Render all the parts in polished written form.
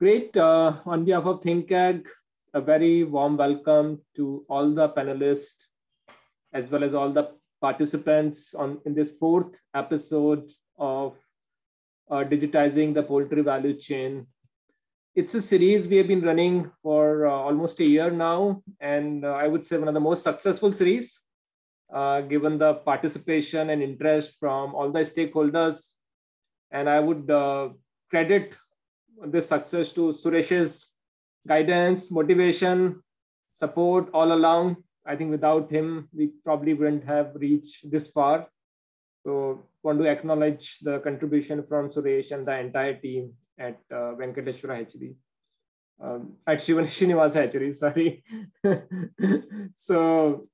Great. On behalf of ThinkAg, a very warm welcome to all the panelists as well as all the participants in this fourth episode of Digitizing the Poultry Value Chain. It's a series we have been running for almost a year now, and I would say one of the most successful series, given the participation and interest from all the stakeholders. And I would credit this success to Suresh's guidance, motivation, support all along. I think without him, we probably wouldn't have reached this far. So want to acknowledge the contribution from Suresh and the entire team at Venkateshwara Hatcheries, at Srinivasa Hatcheries, sorry. So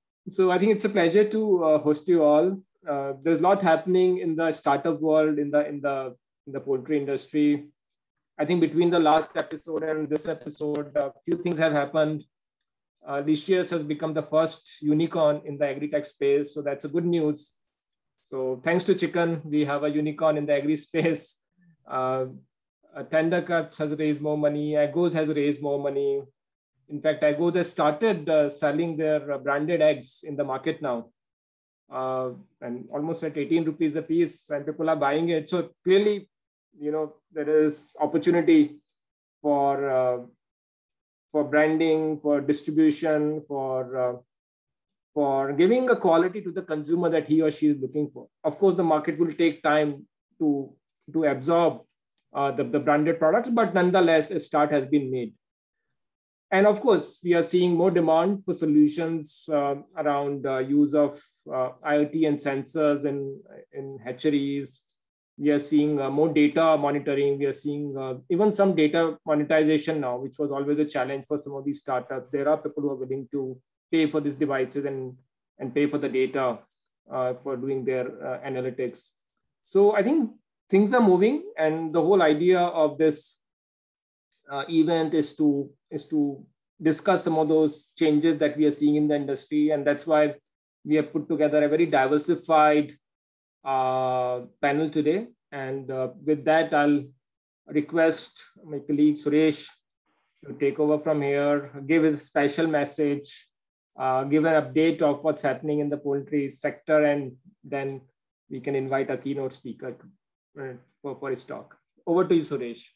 I think it's a pleasure to host you all. There's a lot happening in the startup world, in the poultry industry. I think between the last episode and this episode, a few things have happened. Licious has become the first unicorn in the agri-tech space. So that's a good news. So thanks to Chicken, we have a unicorn in the agri space. Tender Cuts has raised more money. Agos has raised more money. In fact, Agos has started selling their branded eggs in the market now. And almost at 18 rupees a piece, and people are buying it. So clearly, there is opportunity for branding, for distribution, for giving a quality to the consumer that he or she is looking for. Of course, the market will take time to absorb the branded products, but nonetheless, a start has been made. And of course, we are seeing more demand for solutions around use of IoT and sensors in hatcheries. We are seeing more data monitoring. We are seeing even some data monetization now, which was always a challenge for some of these startups. There are people who are willing to pay for these devices and pay for the data for doing their analytics. So I think things are moving, and the whole idea of this event is to discuss some of those changes that we are seeing in the industry, and that's why we have put together a very diversified panel today. And with that, I'll request my colleague Suresh to take over from here, give his special message, give an update of what's happening in the poultry sector, and then we can invite a keynote speaker for his talk. Over to you, Suresh.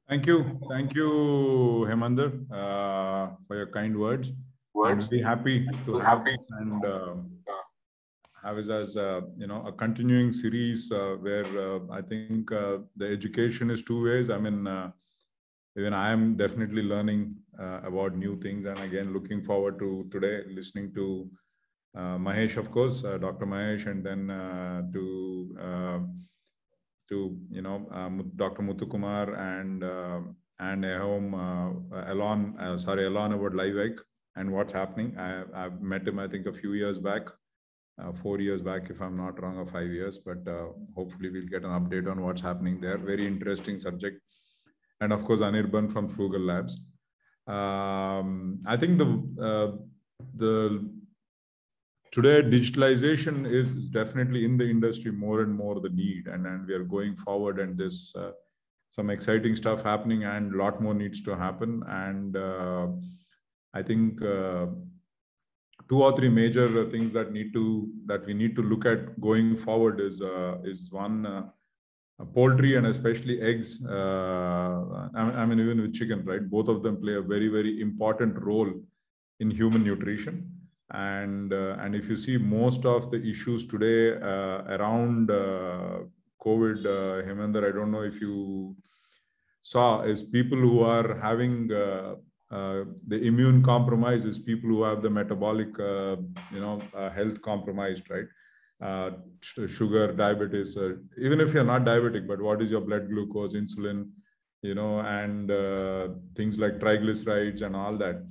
Thank you, Hemander, for your kind words. I'm very happy to have you and have it as a continuing series where I think the education is two ways. I mean, even I am definitely learning about new things, and again looking forward to today listening to Mahesh, of course, Dr. Mahesh, and then to Dr. Muthukumar and Elon about live egg and what's happening. I've met him, I think, a few years back, 4 years back, if I'm not wrong, or 5 years, but hopefully we'll get an update on what's happening there. Very interesting subject. And of course, Anirban from Frugal Labs. I think today digitalization is definitely in the industry more and more the need, and we are going forward, and there's some exciting stuff happening, and a lot more needs to happen. And I think 2 or 3 major things that we need to look at going forward is one, poultry, and especially eggs. I mean, even with chicken, right? Both of them play a very, very important role in human nutrition. And if you see most of the issues today around COVID, Hemender, I don't know if you saw, is people who are having the immune compromise, is people who have the metabolic, health compromised, right? Sugar, diabetes, even if you're not diabetic, but what is your blood glucose, insulin, and things like triglycerides and all that.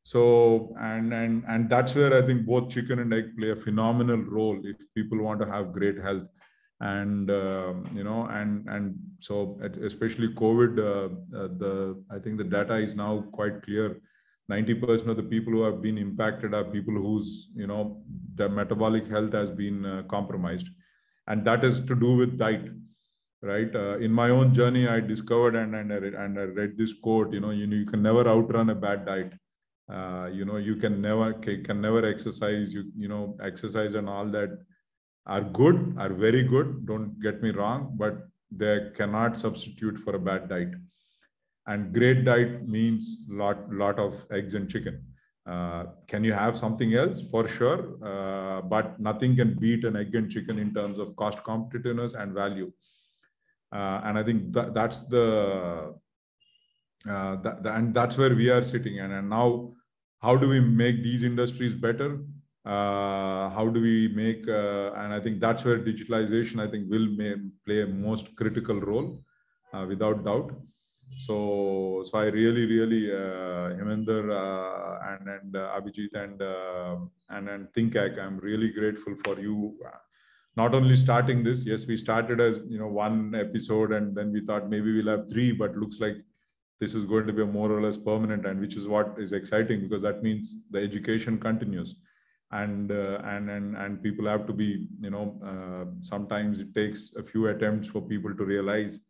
So, and that's where I think both chicken and egg play a phenomenal role if people want to have great health. And, and so especially COVID, I think the data is now quite clear. 90% of the people who have been impacted are people whose, their metabolic health has been compromised. And that is to do with diet. right? In my own journey, I discovered and I read this quote, you can never outrun a bad diet. You can never exercise, exercise and all that are very good. Don't get me wrong, but they cannot substitute for a bad diet. And great diet means lot of eggs and chicken. Can you have something else? For sure, but nothing can beat an egg and chicken in terms of cost competitiveness and value. And I think that's and that's where we are sitting. And now, how do we make these industries better? How do we make? And I think that's where digitalization, I think, will play a most critical role, without doubt. So I really, Heminder and Abhijit and ThinkAg, I'm really grateful for you. Not only starting this, yes, we started as one episode, and then we thought maybe we'll have 3, but looks like this is going to be a more or less permanent, and which is what is exciting, because that means the education continues, and people have to be, sometimes it takes a few attempts for people to realize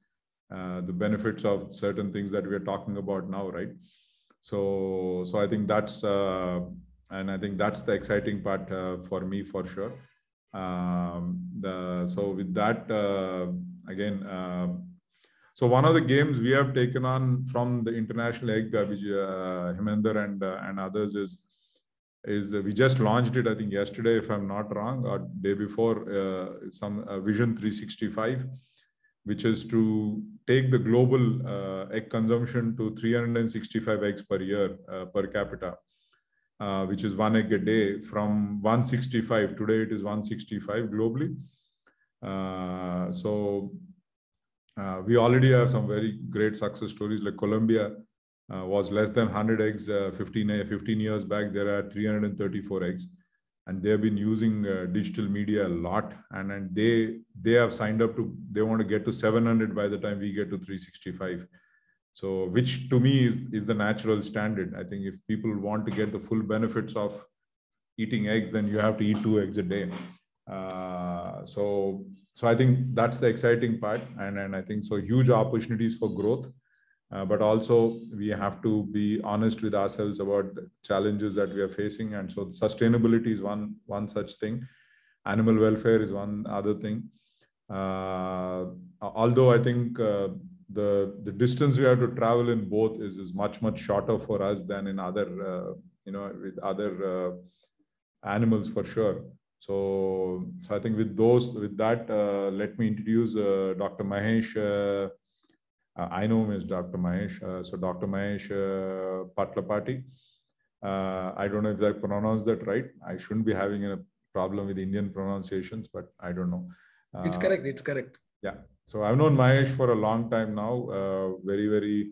the benefits of certain things that we are talking about now, right? So I think that's and I think that's the exciting part for me, for sure. So with that, again, so one of the games we have taken on from the International Egg, Heminder and others, is we just launched it, I think yesterday, if I'm not wrong, or day before, some Vision 365, which is to take the global egg consumption to 365 eggs per year per capita, which is 1 egg a day, from 165. Today it is 165 globally. We already have some very great success stories. Like Colombia was less than 100 eggs 15 years back. There are 334 eggs. And they have been using digital media a lot, and they have signed up to, they want to get to 700 by the time we get to 365. So, which to me is the natural standard. I think if people want to get the full benefits of eating eggs, then you have to eat 2 eggs a day. So I think that's the exciting part, and I think so huge opportunities for growth. But also we have to be honest with ourselves about the challenges that we are facing. And so sustainability is one such thing. Animal welfare is one other thing. Although I think the distance we have to travel in both is much shorter for us than in other, with other animals, for sure. So I think with that, let me introduce Dr. Mahesh. I know him as Dr. Mahesh. So Dr. Mahesh Patlapati. I don't know if I pronounced that right. I shouldn't be having a problem with Indian pronunciations, but I don't know. It's correct. It's correct. Yeah. So I've known Mahesh for a long time now. Very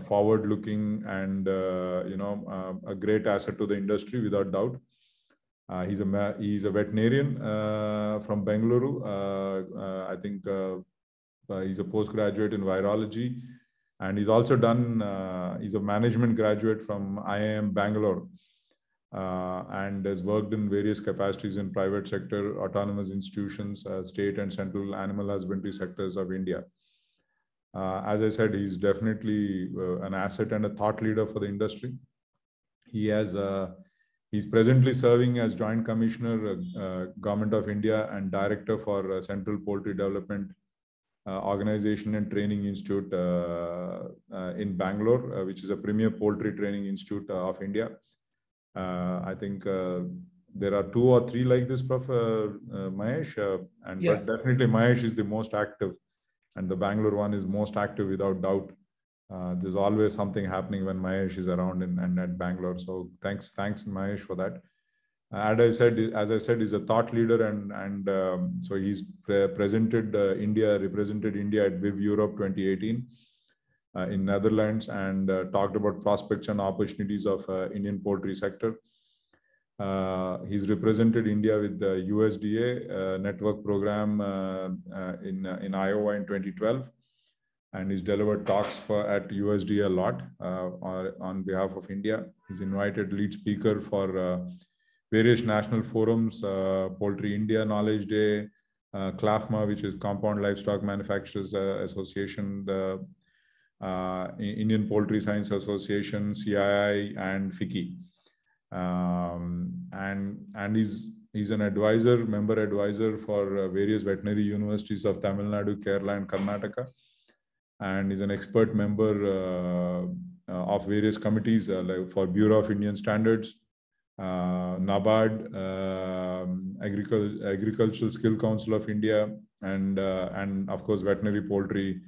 forward-looking, and a great asset to the industry, without doubt. He's a veterinarian from Bengaluru. I think. He's a postgraduate in virology, and he's also done, he's a management graduate from IIM Bangalore, and has worked in various capacities in private sector, autonomous institutions, state and central animal husbandry sectors of India. As I said, he's definitely an asset and a thought leader for the industry. He's presently serving as Joint Commissioner, Government of India, and Director for Central Poultry Development Organization and Training Institute in Bangalore, which is a premier poultry training institute of India. I think there are 2 or 3 like this, Prof. Mahesh, but definitely Mahesh is the most active, and the Bangalore one is most active, without doubt. There's always something happening when Mahesh is around and at Bangalore. So thanks Mahesh for that. As I said, he's a thought leader, and so he's represented India at Viv Europe 2018 in Netherlands, and talked about prospects and opportunities of Indian poultry sector. He's represented India with the USDA network program in Iowa in 2012, and he's delivered talks at USDA a lot on behalf of India. He's invited lead speaker for various national forums, Poultry India Knowledge Day, CLAFMA, which is Compound Livestock Manufacturers Association, the Indian Poultry Science Association, CII, and FICCI. And he's an advisor, member advisor for various veterinary universities of Tamil Nadu, Kerala, and Karnataka. And is an expert member of various committees like for Bureau of Indian Standards, NABARD, Agricultural Skill Council of India, and of course Veterinary Poultry,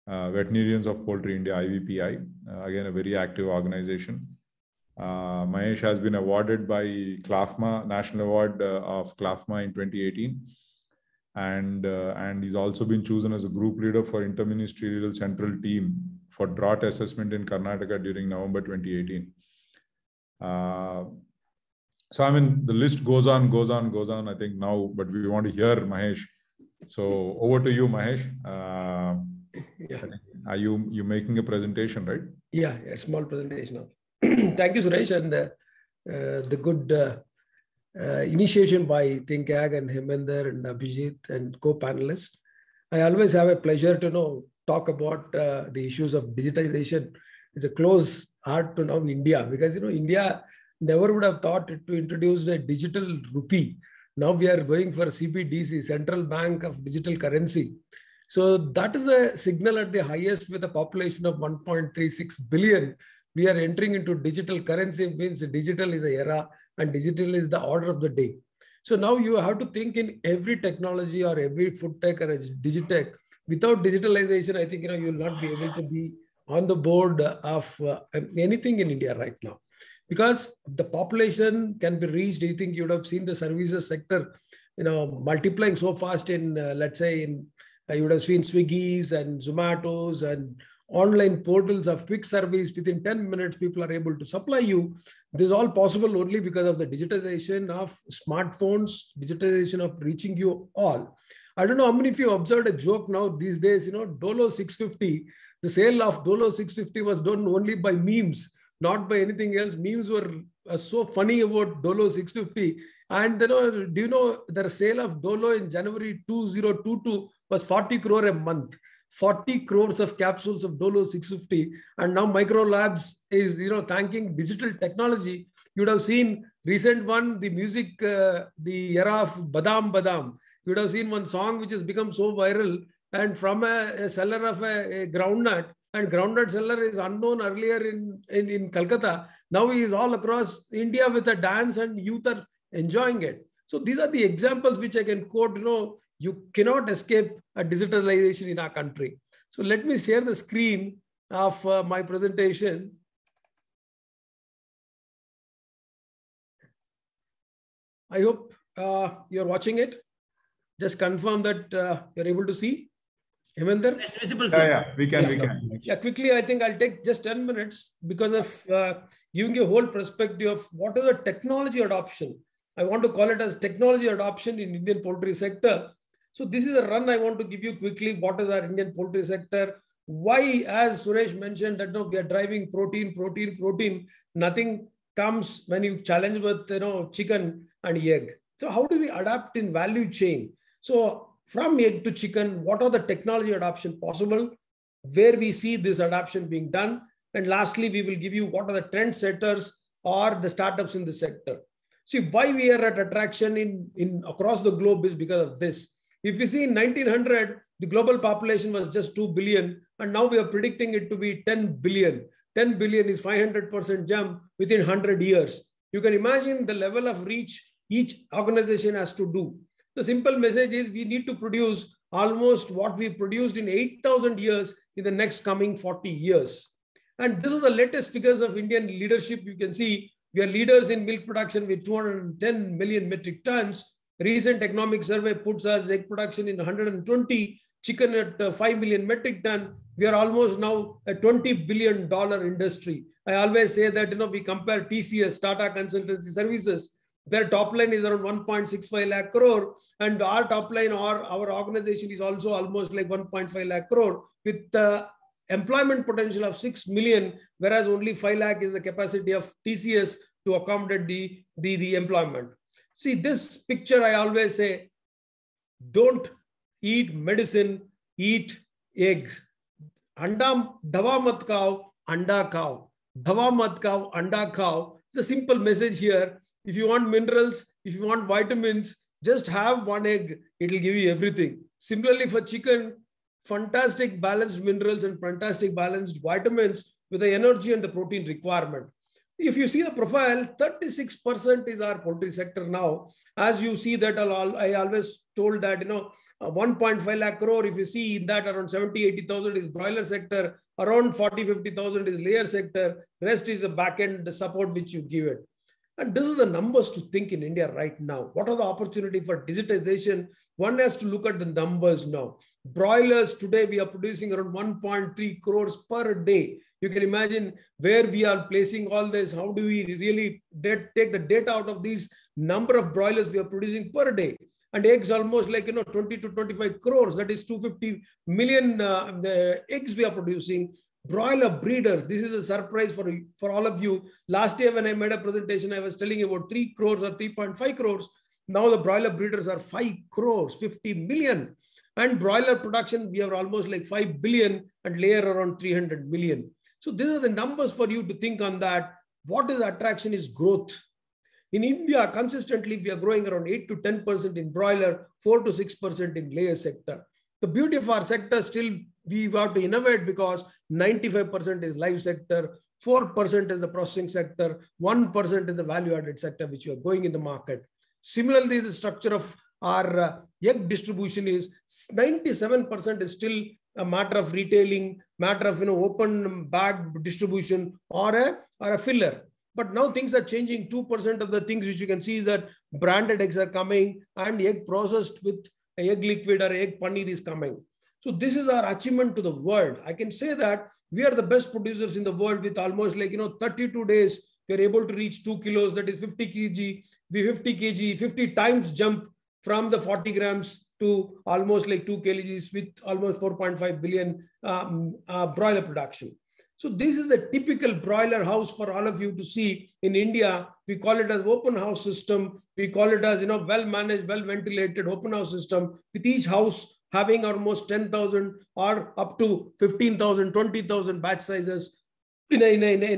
Veterinarians of Poultry India, IVPI. Again, a very active organization. Mahesh has been awarded by CLAFMA, National Award of CLAFMA in 2018. And he's also been chosen as a group leader for interministerial central team for drought assessment in Karnataka during November 2018. So, I mean, the list goes on, I think now, but we want to hear Mahesh. So over to you, Mahesh. Yeah. Are you making a presentation, right? Yeah, a small presentation now. Thank you, Suresh, and the good initiation by ThinkAg and Heminder and Abhijit and co-panelists. I always have a pleasure to talk about the issues of digitization. It's a close art to India, because India never would have thought to introduce a digital rupee. Now we are going for CBDC, Central Bank of Digital Currency. So that is a signal at the highest with a population of 1.36 billion. We are entering into digital currency. It means digital is an era and digital is the order of the day. So now you have to think in every technology or every food tech or a digitech. Without digitalization, I think you will not be able to be on the board of anything in India right now, because the population can be reached. I think you would have seen the services sector, multiplying so fast in, let's say, you would have seen Swiggy's and Zomato's and online portals of quick service. Within 10 minutes, people are able to supply you. This is all possible only because of the digitization of smartphones, digitization of reaching you all. I don't know how many of you observed a joke now these days, Dolo 650, the sale of Dolo 650 was done only by memes, not by anything else. Memes were so funny about Dolo 650. And do you know the sale of Dolo in January 2022 was 40 crore a month. 40 crores of capsules of Dolo 650. And now Micro Labs is, thanking digital technology. You would have seen recent one, the music, the era of Badam Badam. You would have seen one song which has become so viral, and from a seller of a groundnut, and groundnut seller is unknown earlier in Calcutta. Now he is all across India with a dance and youth are enjoying it. So these are the examples which I can quote. You cannot escape a digitalization in our country. So let me share the screen of my presentation. I hope you're watching it. Just confirm that you're able to see. Heminder? It's visible, sir. Yeah, we can. Yeah, quickly, I think I'll take just 10 minutes because of giving you a whole perspective of what is the technology adoption. I want to call it as technology adoption in Indian poultry sector. So this is a run I want to give you quickly. What is our Indian poultry sector? Why, as Suresh mentioned, that we are driving protein. Nothing comes when you challenge with chicken and egg. So how do we adapt in value chain? So from egg to chicken, what are the technology adoption possible? Where we see this adoption being done? And lastly, we will give you what are the trend setters or the startups in the sector. See, why we are at attraction in across the globe is because of this. If you see in 1900, the global population was just 2 billion, and now we are predicting it to be 10 billion. 10 billion is 500% jump within 100 years. You can imagine the level of reach each organization has to do. The simple message is we need to produce almost what we produced in 8,000 years in the next coming 40 years. And this is the latest figures of Indian leadership. You can see we are leaders in milk production with 210 million metric tons. Recent economic survey puts us egg production in 120, chicken at 5 million metric ton. We are almost now a $20 billion industry. I always say that, we compare TCS, Tata Consultancy Services, their top line is around 1.65 lakh crore. And our top line or our organization is also almost like 1.5 lakh crore with employment potential of 6 million, whereas only 5 lakh is the capacity of TCS to accommodate the employment. See, this picture, I always say, don't eat medicine, eat eggs. Anda dawa mat khao, anda khao. Dawa mat khao, anda khao. It's a simple message here. If you want minerals, if you want vitamins, just have one egg. It will give you everything. Similarly for chicken, fantastic balanced minerals and fantastic balanced vitamins with the energy and the protein requirement. If you see the profile, 36% is our poultry sector now. As you see that, I always told that, 1.5 lakh crore, if you see in that around 70, 80,000 is broiler sector, around 40, 50,000 is layer sector, rest is a back-end support which you give it. And this is the numbers to think in India right now. What are the opportunity for digitization? One has to look at the numbers now. Broilers today, we are producing around 1.3 crores per day. You can imagine where we are placing all this. How do we really take the data out of these number of broilers we are producing per day? And eggs almost like 20 to 25 crores. That is 250 million the eggs we are producing. Broiler breeders, this is a surprise for all of you. Last year when I made a presentation, I was telling you about 3 crores or 3.5 crores. Now the broiler breeders are 5 crores, 50 million. And broiler production, we are almost like 5 billion and layer around 300 million. So these are the numbers for you to think on that. What is attraction is growth. In India, consistently, we are growing around 8 to 10% in broiler, 4 to 6% in layer sector. The beauty of our sector still, we have to innovate because 95% is live sector, 4% is the processing sector, 1% is the value-added sector, which we are going in the market. Similarly, the structure of our egg distribution is 97% is still a matter of retailing, matter of open bag distribution or a filler. But now things are changing. 2% of the things which you can see is that branded eggs are coming and egg processed with egg liquid or egg paneer is coming. So this is our achievement to the world. I can say that we are the best producers in the world with almost like 32 days. We are able to reach 2 kilos, that is 50 kg. We 50 kg, 50 times jump from the 40 grams to almost like 2 kgs with almost 4.5 billion broiler production. So this is a typical broiler house for all of you to see in India. We call it as open house system. We call it as well-managed, well-ventilated open house system with each house having almost 10,000 or up to 15,000, 20,000 batch sizes in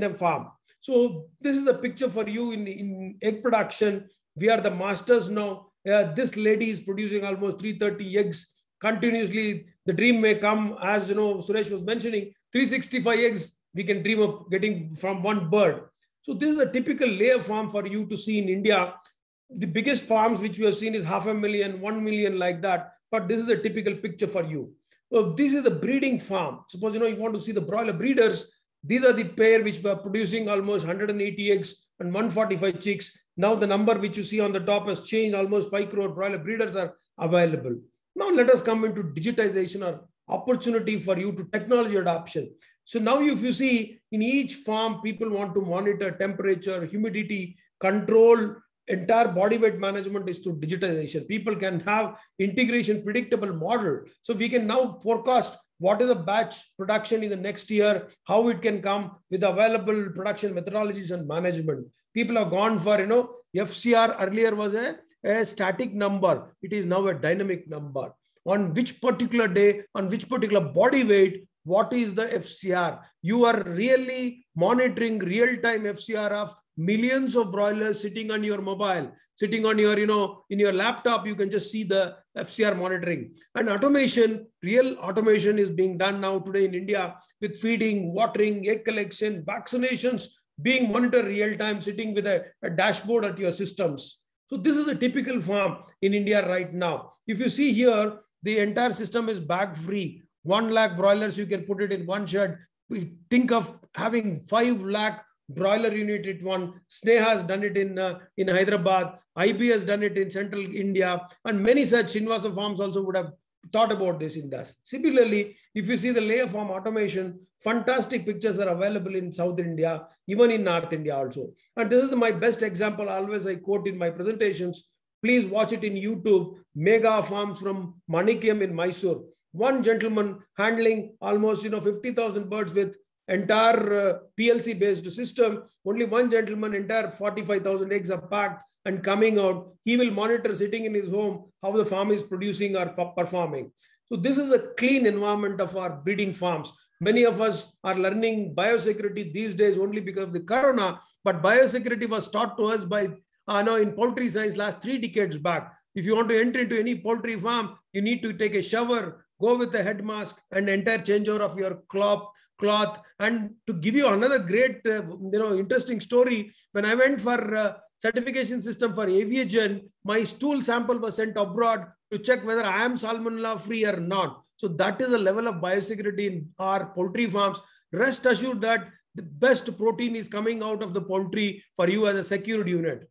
a farm. So this is a picture for you in egg production. We are the masters now. This lady is producing almost 330 eggs continuously. The dream may come, as Suresh was mentioning, 365 eggs we can dream of getting from one bird. So this is a typical layer farm for you to see in India. The biggest farms which we have seen is 500,000, 1 million like that. But this is a typical picture for you. So this is the breeding farm. Suppose you want to see the broiler breeders. These are the pair which were producing almost 180 eggs and 145 chicks. Now the number which you see on the top has changed. Almost 5 crore broiler breeders are available. Now let us come into digitization or opportunity for you to technology adoption. So now if you see in each farm, people want to monitor temperature, humidity, control, entire body weight management is through digitization. People can have integration, predictable model. So we can now forecast what is the batch production in the next year, how it can come with available production methodologies and management. People have gone for, FCR earlier was a static number. It is now a dynamic number. On which particular day, on which particular body weight, what is the FCR? You are really monitoring real-time FCR of millions of broilers sitting on your mobile, sitting on your, in your laptop, you can just see the FCR monitoring. And automation, real automation is being done now today in India with feeding, watering, egg collection, vaccinations being monitored real-time, sitting with a dashboard at your systems. So this is a typical farm in India right now. If you see here, the entire system is bag-free. 1 lakh broilers, you can put it in one shed. We think of having 5 lakh broiler unit at one. Sneha has done it in Hyderabad. IB has done it in central India. And many such Shinvasa farms also would have thought about this in that. Similarly, if you see the layer farm automation, fantastic pictures are available in South India, even in North India also. And this is my best example. Always I quote in my presentations. Please watch it in YouTube. Mega farms from Manikyam in Mysore. One gentleman handling almost 50,000 birds with entire PLC based system. Only one gentleman, entire 45,000 eggs are packed. and coming out. He will monitor sitting in his home how the farm is producing or performing. So this is a clean environment of our breeding farms. Many of us are learning biosecurity these days only because of the corona, but biosecurity was taught to us by, in poultry science last 3 decades back. If you want to enter into any poultry farm, you need to take a shower, go with a head mask and entire changeover of your cloth. And to give you another great, interesting story, when I went for certification system for aviation, my stool sample was sent abroad to check whether I am salmonella free or not. So that is the level of biosecurity in our poultry farms. Rest assured that the best protein is coming out of the poultry for you as a secured unit.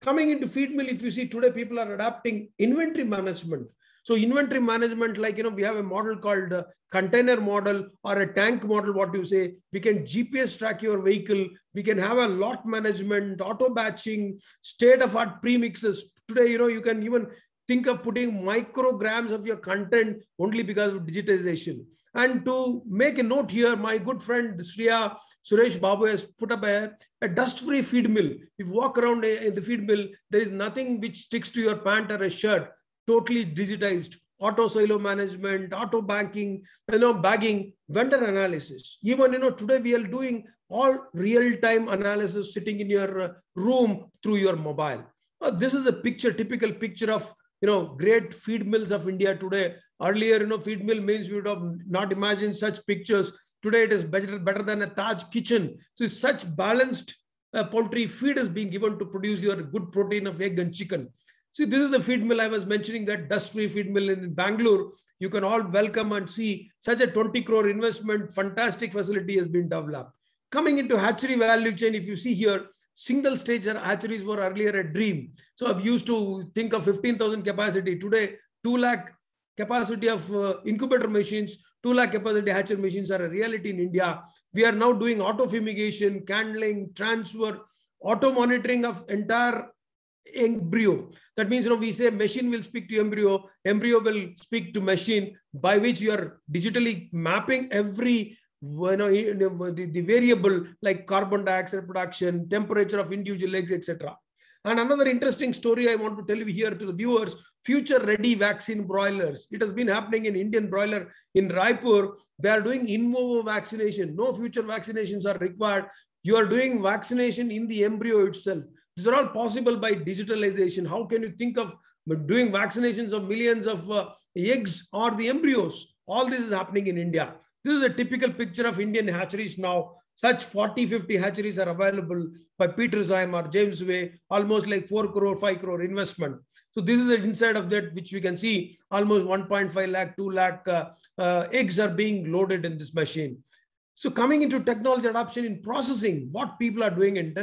Coming into feed mill, if you see today, people are adapting inventory management. So inventory management, like, we have a model called container model or a tank model, what you say. We can GPS track your vehicle. We can have a lot management, auto batching, state-of-art premixes. Today, you can even think of putting micrograms of your content only because of digitization. And to make a note here, my good friend Shriya Suresh Babu has put up a dust-free feed mill. If you walk around in the feed mill, there is nothing which sticks to your pant or a shirt. Totally digitized, auto silo management, auto banking, bagging, vendor analysis. Even, today we are doing all real-time analysis sitting in your room through your mobile. This is a picture, typical picture of, great feed mills of India today. Earlier, feed mill means we would have not imagined such pictures. Today it is better than a Taj kitchen. So it's such balanced poultry feed is being given to produce your good protein of egg and chicken. See, this is the feed mill I was mentioning, that dust-free feed mill in Bangalore. You can all welcome and see such a 20 crore investment, fantastic facility has been developed. Coming into hatchery value chain, if you see here, single stage hatcheries were earlier a dream. So I've used to think of 15,000 capacity. Today, 2 lakh capacity of incubator machines, 2 lakh capacity hatchery machines are a reality in India. We are now doing auto fumigation, candling, transfer, auto monitoring of entire embryo. That means, we say machine will speak to embryo, embryo will speak to machine, by which you are digitally mapping every the variable like carbon dioxide production, temperature of individual eggs, etc. And another interesting story I want to tell you here to the viewers, future ready vaccine broilers. It has been happening in Indian broiler in Raipur. They are doing in vivo vaccination. No future vaccinations are required. You are doing vaccination in the embryo itself. These are all possible by digitalization. How can you think of doing vaccinations of millions of eggs or the embryos? All this is happening in India. This is a typical picture of Indian hatcheries now. Such 40-50 hatcheries are available by Petersheim or James Way, almost like 4 crore, 5 crore investment. So this is the inside of that, which we can see almost 1.5 lakh, 2 lakh eggs are being loaded in this machine. So coming into technology adoption in processing, what people are doing in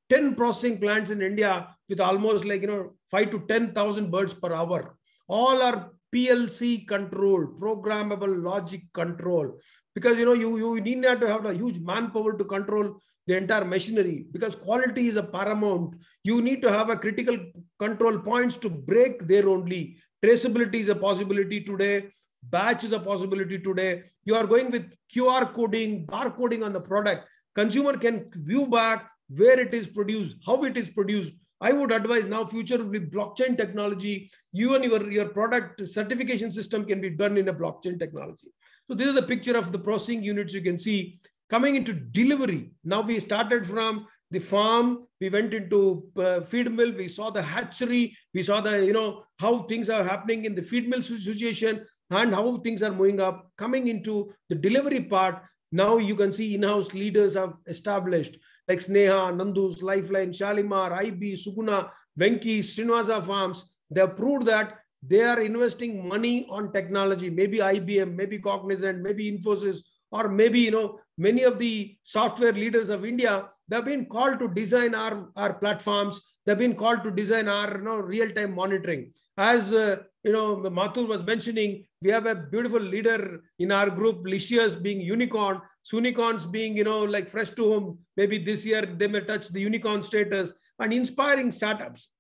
10 processing plants in India with almost 5 to 10,000 birds per hour. All are PLC controlled, programmable logic control. Because you need not to have a huge manpower to control the entire machinery, because quality is a paramount. You need to have a critical control points to break there only. Traceability is a possibility today. Batch is a possibility today. You are going with QR coding, barcoding on the product. Consumer can view back where it is produced, how it is produced. I would advise now future with blockchain technology, even your product certification system can be done in a blockchain technology. So this is a picture of the processing units you can see. Coming into delivery. Now we started from the farm, we went into feed mill, we saw the hatchery, we saw the, how things are happening in the feed mill situation and how things are moving up. Coming into the delivery part, now you can see in-house leaders have established like Sneha, Nandus, Lifeline, Shalimar, IB, Suguna, Venki, Srinivasa Farms. They have proved that they are investing money on technology, maybe IBM, maybe Cognizant, maybe Infosys, or maybe, many of the software leaders of India, they've been called to design our platforms. They've been called to design our real-time monitoring. As Mathur was mentioning, we have a beautiful leader in our group, Licious being unicorn, Sunicorns being, like fresh to home. Maybe this year they may touch the unicorn status, and inspiring startups.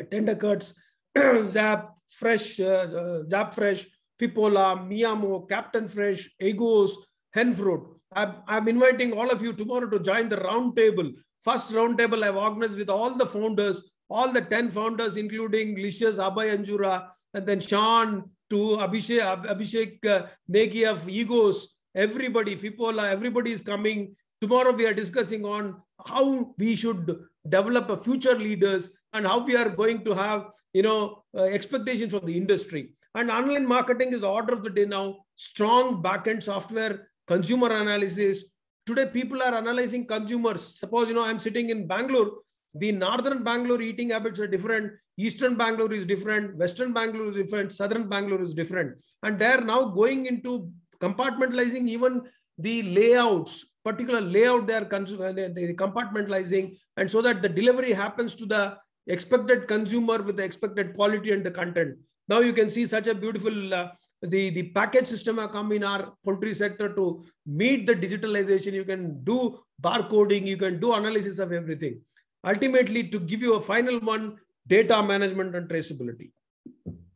Tender Cuts, Zap Fresh, Fipola, Miyamo, Captain Fresh, Egos, Henfruit. I'm inviting all of you tomorrow to join the roundtable. First roundtable I've organized with all the founders all the 10 founders, including Licious, Abhay Anjura, and then Sean, to Abhishek Negi of Egos, everybody, Fipola, everybody is coming. Tomorrow we are discussing on how we should develop a future leaders and how we are going to have, expectations from the industry. And online marketing is the order of the day now. Strong backend software, consumer analysis. Today, people are analyzing consumers. Suppose, I'm sitting in Bangalore. The northern Bangalore eating habits are different. Eastern Bangalore is different. Western Bangalore is different. Southern Bangalore is different. And they're now going into compartmentalizing even the layouts, particular layout they are compartmentalizing, and so that the delivery happens to the expected consumer with the expected quality and the content. Now you can see such a beautiful, the package system have come in our poultry sector to meet the digitalization. You can do barcoding, you can do analysis of everything. Ultimately, to give you a final one, data management and traceability.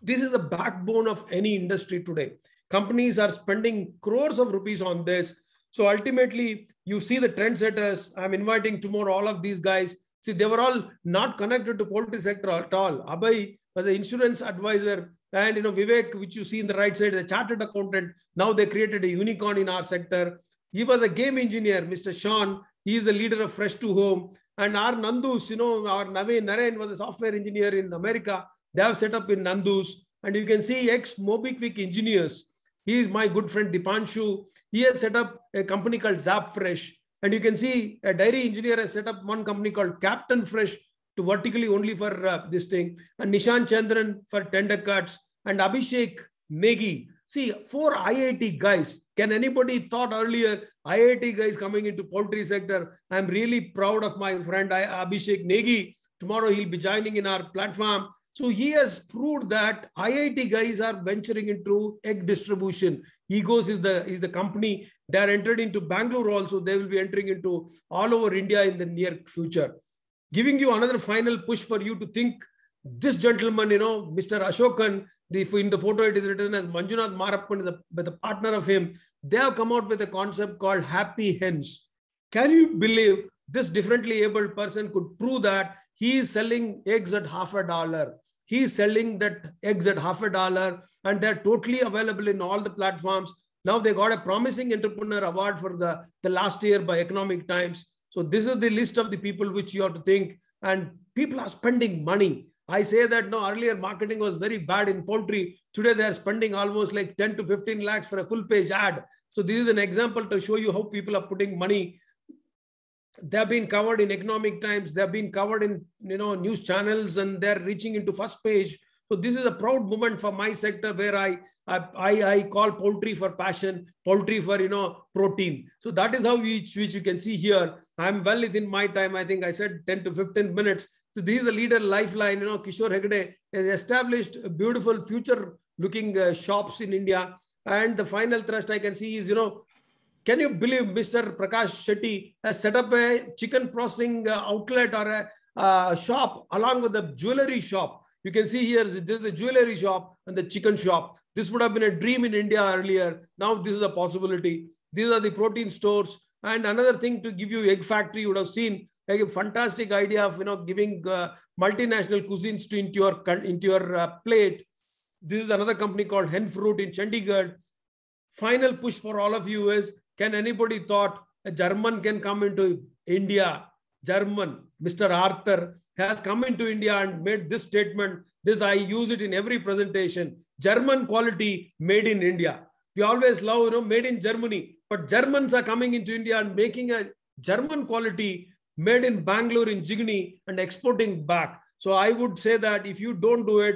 This is the backbone of any industry today. Companies are spending crores of rupees on this. So ultimately, you see the trendsetters. I'm inviting tomorrow all of these guys. See, they were all not connected to poultry sector at all. Abhay was an insurance advisor, and Vivek, which you see in the right side, the chartered accountant. Now they created a unicorn in our sector. He was a game engineer, Mr. Sean. He is the leader of Fresh to Home. And our Nandus, our Naren was a software engineer in America. They have set up in Nandus. And you can see ex-MobiQuick engineers. He is my good friend Dipanshu. He has set up a company called ZapFresh. And you can see a dairy engineer has set up one company called Captain Fresh to vertically only for this thing. And Nishan Chandran for tender cuts. And Abhishek Negi. See, 4 IIT guys. Can anybody thought earlier, IIT guys coming into poultry sector? I'm really proud of my friend Abhishek Negi. Tomorrow he'll be joining in our platform. So he has proved that IIT guys are venturing into egg distribution. Egos is the company. They are entered into Bangalore also. They will be entering into all over India in the near future. Giving you another final push for you to think. This gentleman, Mr. Ashokan, in the photo it is written as Manjunath Marappan, is the partner of him. They have come out with a concept called Happy Hens. Can you believe this differently abled person could prove that he is selling eggs at $50? He is selling that eggs at $50, and they're totally available in all the platforms. Now they got a promising entrepreneur award for the last year by Economic Times. So this is the list of the people which you have to think, and people are spending money. I say that earlier marketing was very bad in poultry. Today they are spending almost like 10 to 15 lakhs for a full page ad. So this is an example to show you how people are putting money. They have been covered in Economic Times. They have been covered in news channels, and they're reaching into first page. So this is a proud moment for my sector, where I call poultry for passion, poultry for protein. So that is how which you can see here. I'm well within my time. I think I said 10 to 15 minutes. So this is the leader lifeline. Kishore Hegde has established beautiful future-looking shops in India. And the final thrust I can see is, can you believe Mr. Prakash Shetty has set up a chicken processing outlet or a shop along with the jewelry shop? You can see here, this is the jewelry shop and the chicken shop. This would have been a dream in India earlier. Now this is a possibility. These are the protein stores. And another thing, to give you egg factory, you would have seen like a fantastic idea of giving multinational cuisines into your plate. This is another company called Hen Fruit in Chandigarh. Final push for all of you is, can anybody thought a German can come into India? German, Mr. Arthur, has come into India and made this statement. This, I use it in every presentation. German quality made in India. We always love, made in Germany, but Germans are coming into India and making a German quality made in Bangalore, in Jigni, and exporting back. So I would say that if you don't do it,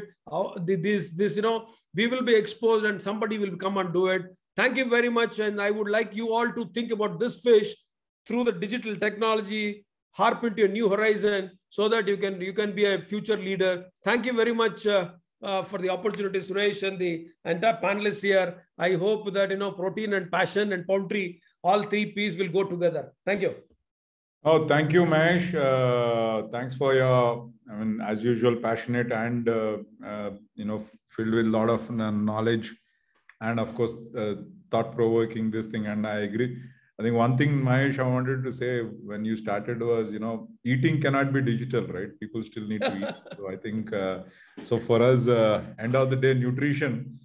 we will be exposed and somebody will come and do it. Thank you very much. And I would like you all to think about this fish through the digital technology, harp into a new horizon so that you can be a future leader. Thank you very much for the opportunity, Suresh, and the entire panelists here. I hope that, protein and passion and poultry, all 3 P's will go together. Thank you. Oh, thank you, Mahesh. Thanks for your, as usual, passionate and, filled with a lot of knowledge and, of course, thought-provoking this thing. And I agree. I think one thing, Mahesh, I wanted to say when you started was, eating cannot be digital, right? People still need to eat. So I think, so for us, end of the day, nutrition,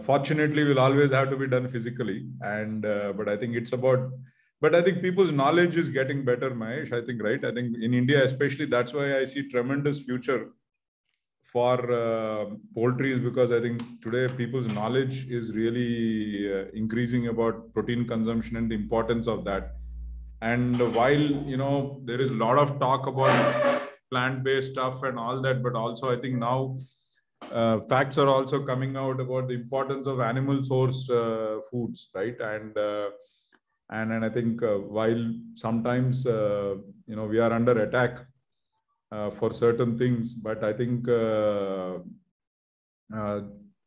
fortunately, will always have to be done physically. And, but I think it's about, but I think people's knowledge is getting better, Mahesh, I think, right? I think in India, especially, that's why I see tremendous future for poultry, is because I think today people's knowledge is really increasing about protein consumption and the importance of that. And while, there is a lot of talk about plant-based stuff and all that, but also I think now facts are also coming out about the importance of animal source foods, right? And I think while sometimes, we are under attack for certain things, but I think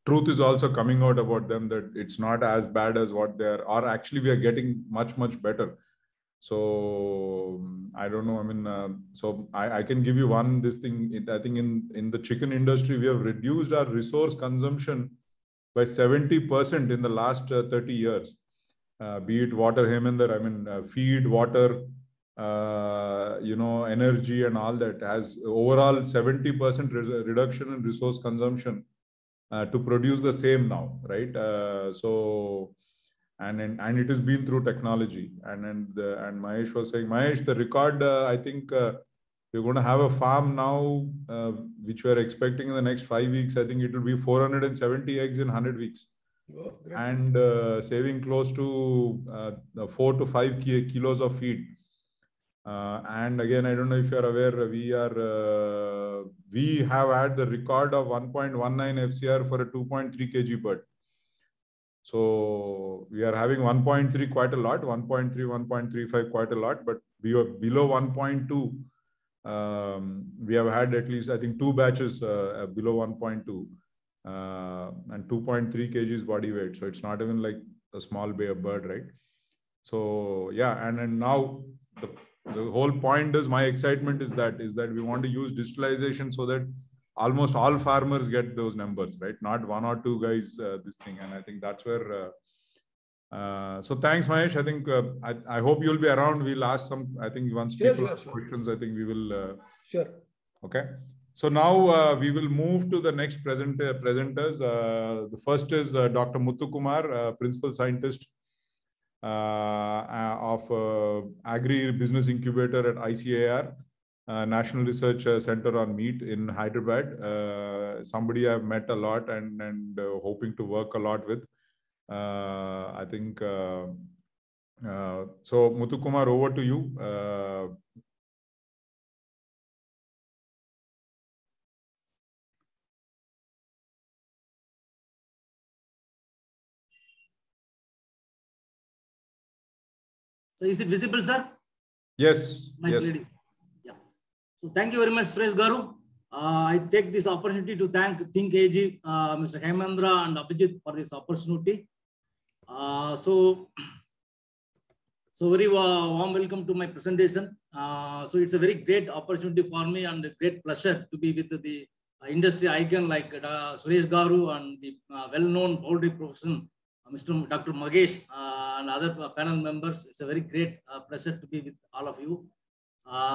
truth is also coming out about them, that it's not as bad as what they are, or actually we are getting much, much better. So I don't know. I mean, so I can give you this thing. I think in the chicken industry, we have reduced our resource consumption by 70% in the last 30 years. Be it water, Hemender, I mean, feed, water, energy and all that, has overall 70% reduction in resource consumption to produce the same now, right? So, and it has been through technology. And Mahesh was saying, Mahesh, the record, I think we're going to have a farm now, which we're expecting in the next 5 weeks. I think it will be 470 eggs in 100 weeks. Oh, and saving close to 4 to 5 kilos of feed. And again, I don't know if you're aware, we have had the record of 1.19 FCR for a 2.3 kg bird. So we are having 1.3 quite a lot, 1.3, 1.35 quite a lot, but we were below 1.2. We have had at least, I think, 2 batches below 1.2 and 2.3 kgs body weight. So it's not even like a small bird, right? So yeah, and now the whole point is, my excitement is that we want to use digitalization so that almost all farmers get those numbers, right? Not 1 or 2 guys, this thing. And I think that's where, so thanks, Mahesh. I think, I hope you'll be around. We'll ask some, I think once people ask questions, I think we will. Sure. Okay. So now we will move to the next presenters. The first is Dr. Muthu Kumar, Principal Scientist of Agri Business Incubator at ICAR, National Research Center on Meat in Hyderabad. Somebody I've met a lot and hoping to work a lot with. I think, so Muthu Kumar, over to you. So is it visible, sir? Yes. Nice, yes. Ladies. Yeah. So thank you very much, Suresh Garu. I take this opportunity to thank Think AG, Mr. Hemendra and Abhijit for this opportunity. So very warm welcome to my presentation. So it's a very great opportunity for me and a great pleasure to be with the industry icon like Suresh Garu and the well-known poultry profession, Mr. Dr. Magesh and other panel members. It's a very great pleasure to be with all of you.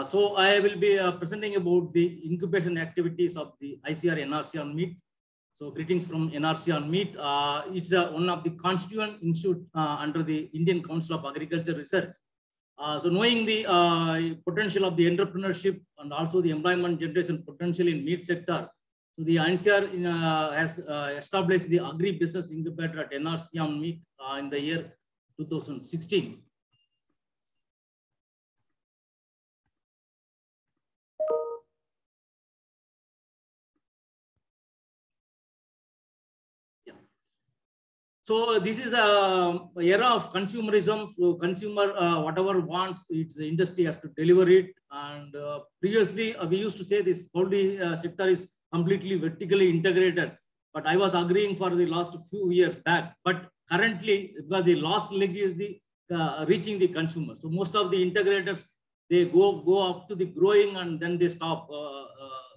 So I will be presenting about the incubation activities of the ICR NRC on meat. So greetings from NRC on meat. It's one of the constituent institute under the Indian Council of Agriculture Research. So knowing the potential of the entrepreneurship and also the employment generation potential in meat sector, so the ICR has established the Agri Business Incubator at NRC on meat in the year 2016. So this is a era of consumerism. So consumer, whatever wants, it's the industry has to deliver it. And previously, we used to say this poultry sector is completely vertically integrated. But I was agreeing for the last few years back. But currently, because the last leg is the reaching the consumer. So most of the integrators, they go up to the growing and then they stop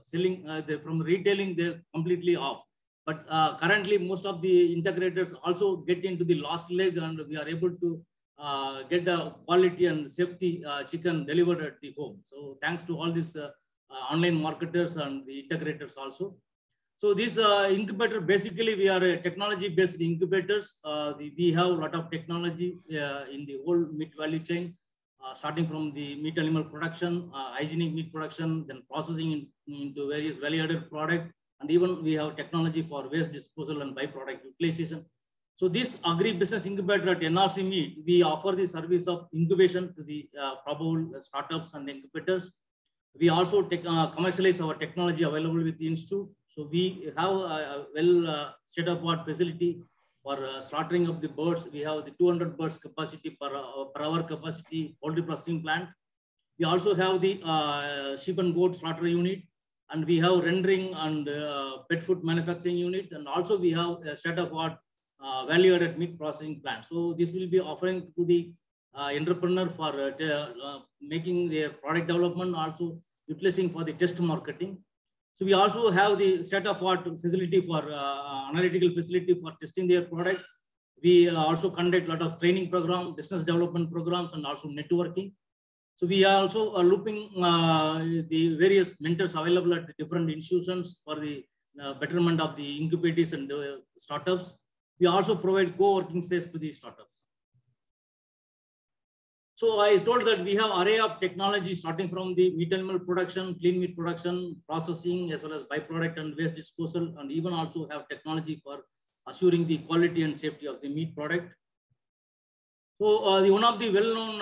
selling. From retailing, they're completely off. But currently, most of the integrators also get into the last leg, and we are able to get the quality and safety chicken delivered at the home. So thanks to all these online marketers and the integrators also. So this incubator, basically we are a technology-based incubators. We have a lot of technology in the whole meat value chain, starting from the meat animal production, hygienic meat production, then processing into various value-added product, and even we have technology for waste disposal and byproduct utilization. So this agri-business incubator at NRC Meat, we offer the service of incubation to the probable startups and incubators. We also commercialize our technology available with the institute. So we have a well state-of-the-art facility for slaughtering of the birds. We have the 200 birds capacity per hour capacity poultry processing plant. We also have the sheep and goat slaughter unit, and we have rendering and pet food manufacturing unit, and also we have a state-of-the-art value-added meat processing plant. So this will be offering to the entrepreneur for making their product development, also utilizing for the test marketing. So we also have the state-of-the-art facility for analytical facility for testing their product. We also conduct a lot of training program, business development programs, and also networking. So we are also looping the various mentors available at the different institutions for the betterment of the incubators and startups. We also provide co-working space to the startups. So I told that we have array of technology starting from the meat animal production, clean meat production, processing, as well as byproduct and waste disposal, and even also have technology for assuring the quality and safety of the meat product. So one of the well-known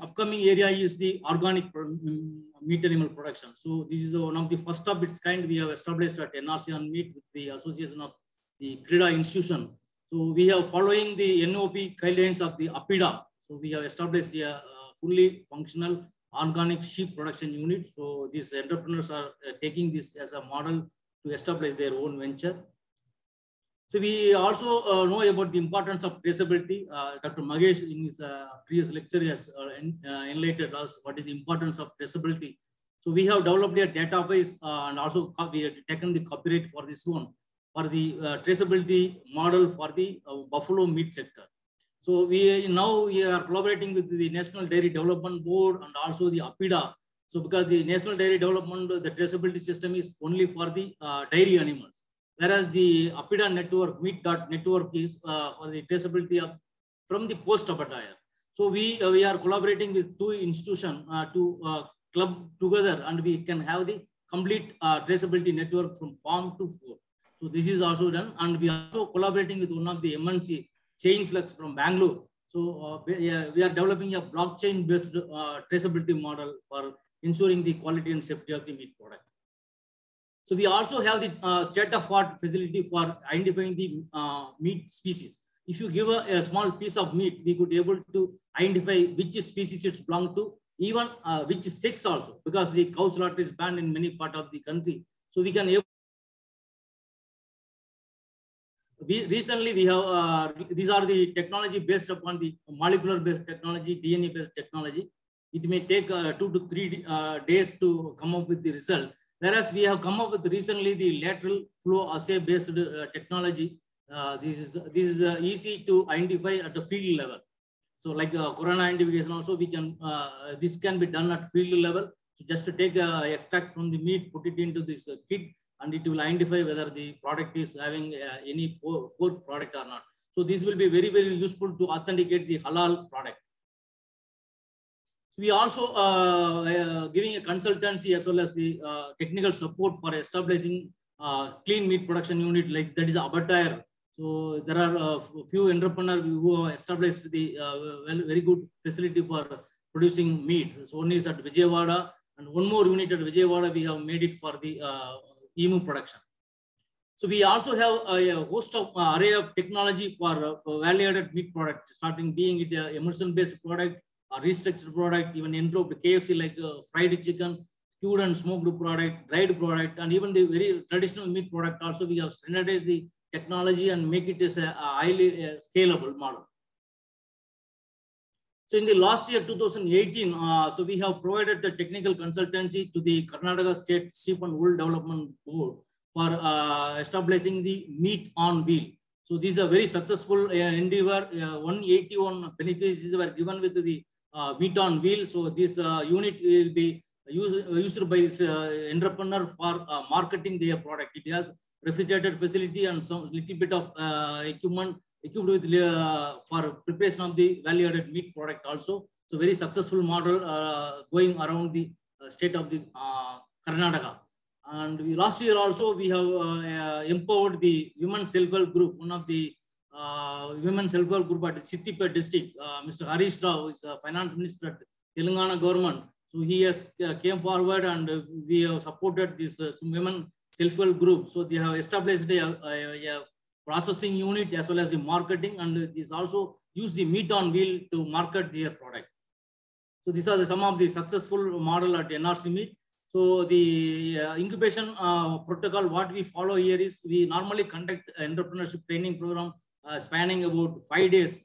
upcoming area is the organic meat animal production. So this is one of the first of its kind we have established at NRC on Meat with the association of the CRIDA institution. So we have following the NOP guidelines of the APIDA. So we have established a fully functional organic sheep production unit. So these entrepreneurs are taking this as a model to establish their own venture. So we also know about the importance of traceability. Dr. Magesh in his previous lecture has enlightened us what is the importance of traceability. So we have developed a database and also we have taken the copyright for this one for the traceability model for the buffalo meat sector. So we are collaborating with the National Dairy Development Board and also the APIDA. So because the National Dairy Development, the traceability system is only for the dairy animals, whereas the APIDA network, meat.network is for the traceability of from the post-abattoir. So we are collaborating with two institutions to club together, and we can have the complete traceability network from farm to fork. So this is also done, and we are also collaborating with one of the MNC, Chainflex from Bangalore. So we are developing a blockchain-based traceability model for ensuring the quality and safety of the meat product. So we also have the state-of-the-art facility for identifying the meat species. If you give a small piece of meat, we could be able to identify which species it belongs to, even which sex also, because the cow slaughter is banned in many parts of the country. So we can recently we have these are the technology based upon the molecular based technology, DNA based technology. It may take 2 to 3 days to come up with the result, whereas we have come up with recently the lateral flow assay based technology. This is easy to identify at the field level. So like corona identification also, we can this can be done at field level. So just to take extract from the meat, put it into this kit, and it will identify whether the product is having any poor product or not. So this will be very, very useful to authenticate the halal product. So we also giving a consultancy as well as the technical support for establishing clean meat production unit, like that is abattoir. So there are a few entrepreneurs who have established the very good facility for producing meat. So one is at Vijayawada, and one more unit at Vijayawada we have made it for the emu production. So we also have a host of array of technology for value-added meat product, starting being it a emulsion-based product, a restructured product, even enveloped KFC like fried chicken, cured and smoked product, dried product, and even the very traditional meat product. Also, we have standardized the technology and make it as a highly scalable model. So in the last year, 2018, so we have provided the technical consultancy to the Karnataka State Sheep and Wool Development Board for establishing the meat on wheel. So this is a very successful endeavor. 181 beneficiaries were given with the meat on wheel. So this unit will be used by this entrepreneur for marketing their product. It has refrigerated facility and some little bit of equipment equipped with for preparation of the value-added meat product also. So very successful model going around the state of the Karnataka. And last year also we have empowered the women self-help group. One of the women self-help group at Siddipet district, Mr. Harish Rao is a finance minister at Telangana government. So he has came forward and we have supported this women self-help group. So they have established a processing unit as well as the marketing, and this also use the meat on wheel to market their product. So these are some of the successful model at NRC Meat. So the incubation protocol, what we follow here is we normally conduct entrepreneurship training program spanning about 5 days.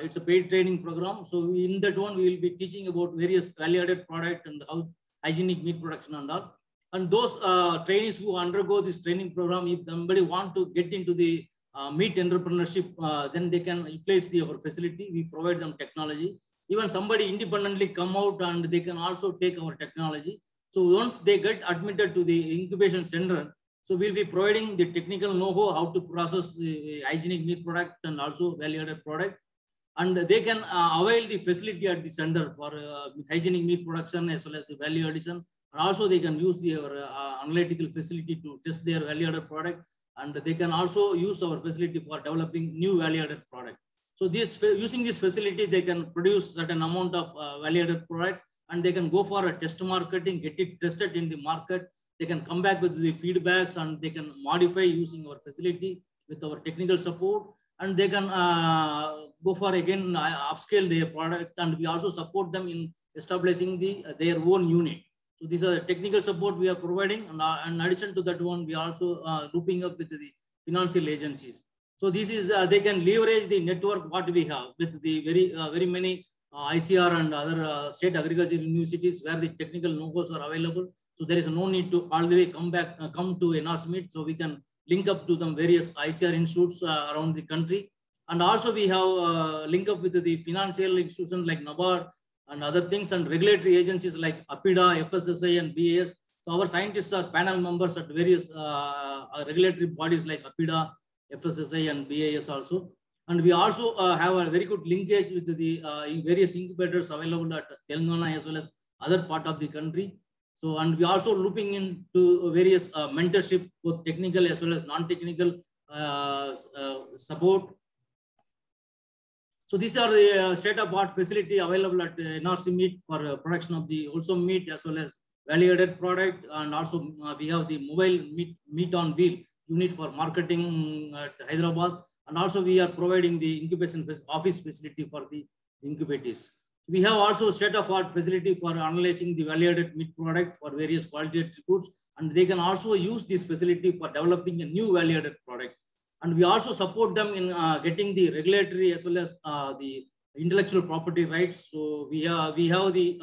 It's a paid training program. So in that one, we will be teaching about various value-added product and how hygienic meat production and all. And those trainees who undergo this training program, if somebody want to get into the meat entrepreneurship, then they can utilize our facility. We provide them technology. Even somebody independently come out and they can also take our technology. So once they get admitted to the incubation center, so we'll be providing the technical know-how how to process the hygienic meat product and also value-added product. And they can avail the facility at the center for hygienic meat production as well as the value addition. And also they can use their analytical facility to test their value-added product. And they can also use our facility for developing new value-added product. So this, using this facility, they can produce certain amount of value-added product, and they can go for a test marketing, get it tested in the market. They can come back with the feedbacks and they can modify using our facility with our technical support. And they can go for again upscale their product, and we also support them in establishing their own unit. So these are the technical support we are providing, and in addition to that one, we are also looping up with the financial agencies. So this is they can leverage the network what we have with the very many ICR and other state agriculture universities where the technical know-hows are available. So there is no need to all the way come to NRC Meet. So we can link up to them various ICR institutes around the country. And also we have link up with the financial institutions like NABARD and other things, and regulatory agencies like APIDA, FSSI and BAS. So our scientists are panel members at various regulatory bodies like APIDA, FSSI and BAS also. And we also have a very good linkage with the various incubators available at Telangana as well as other part of the country. So, and we are also looping into various mentorship, both technical as well as non-technical support. So these are the state-of-the-art facility available at NRC Meat for production of the wholesome meat as well as value-added product. And also we have the mobile meat on wheel unit for marketing at Hyderabad. And also we are providing the incubation office facility for the incubators. We have also state-of-the-art facility for analyzing the value-added meat product for various quality attributes. And they can also use this facility for developing a new value-added product. And we also support them in getting the regulatory as well as the intellectual property rights. So we have the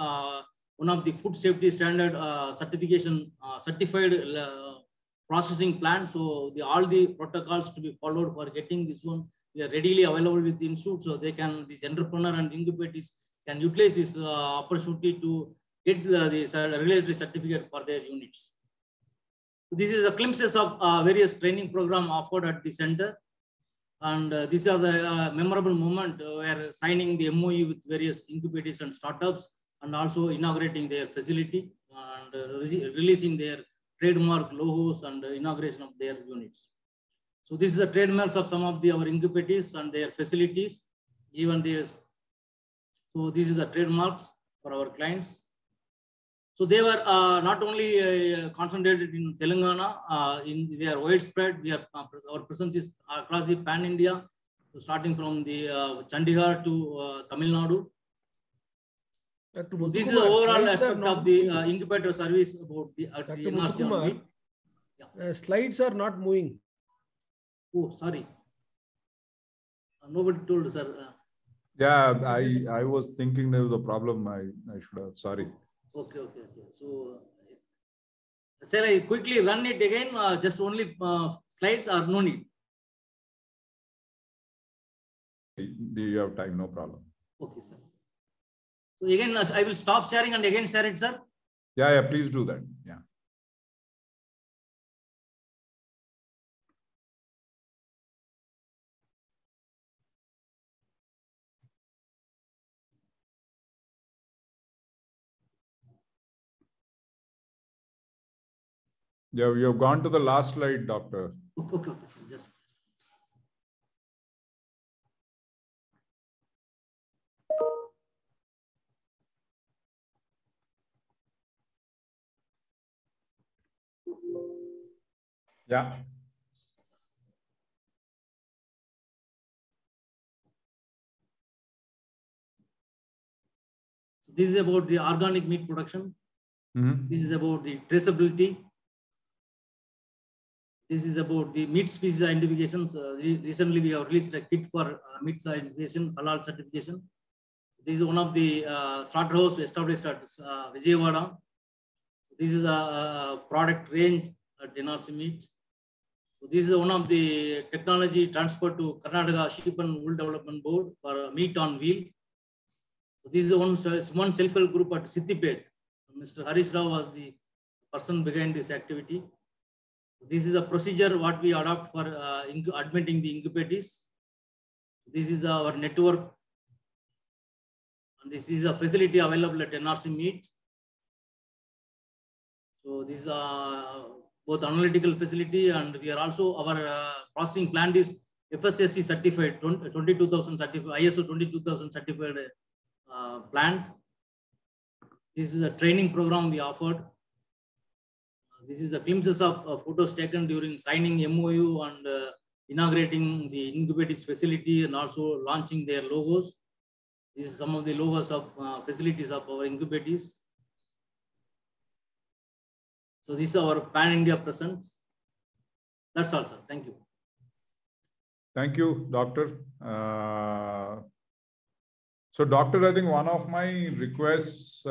one of the food safety standard certification certified processing plant. So all the protocols to be followed for getting this one, we are readily available with the institute. So they can, these entrepreneur and incubators can utilize this opportunity to get the regulatory certificate for their units. This is a glimpses of various training program offered at the center. And these are the memorable moment where signing the MOU with various incubators and startups, and also inaugurating their facility and releasing their trademark logos and inauguration of their units. So this is the trademarks of some of our incubators and their facilities. Even this. So this is the trademarks for our clients. So they were not only concentrated in Telangana, they are widespread. Our presence is across the pan India, so starting from the Chandigarh to Tamil Nadu. So this is the overall aspect of the incubator service about the NRC. Yeah. Slides are not moving. Oh, sorry. Nobody told, sir. Yeah, I was thinking there was a problem. I should have, sorry. Okay. So, shall I quickly run it again? Just only slides or no need? you have time, no problem. Okay, sir. So again, I will stop sharing and again share it, sir. Yeah, please do that. Yeah. Yeah, you have gone to the last slide, Doctor. Okay, sir. Just. Yeah. So this is about the organic meat production. Mm-hmm. This is about the traceability. This is about the meat species identifications. Recently, we have released a kit for meat identification, halal certification. This is one of the slaughterhouse established at Vijayawada. This is a product range at NRC meat. So this is one of the technology transferred to Karnataka Sheep and Wool Development Board for meat on wheel. So this is one self-help group at Siddipet. Mr. Harish Rao was the person behind this activity. This is a procedure what we adopt for admitting the incubators. This is our network. And this is a facility available at NRC Meat. So this is both analytical facility, and we are also, our processing plant is FSSC certified, 22,000 certified, ISO 22,000 certified plant. This is a training program we offered. This is the glimpses of photos taken during signing MOU and inaugurating the incubators facility and also launching their logos. This is some of the logos of facilities of our incubators. So this is our pan-India presence. That's all, sir. Thank you. Thank you, Doctor. So, Doctor, I think one of my requests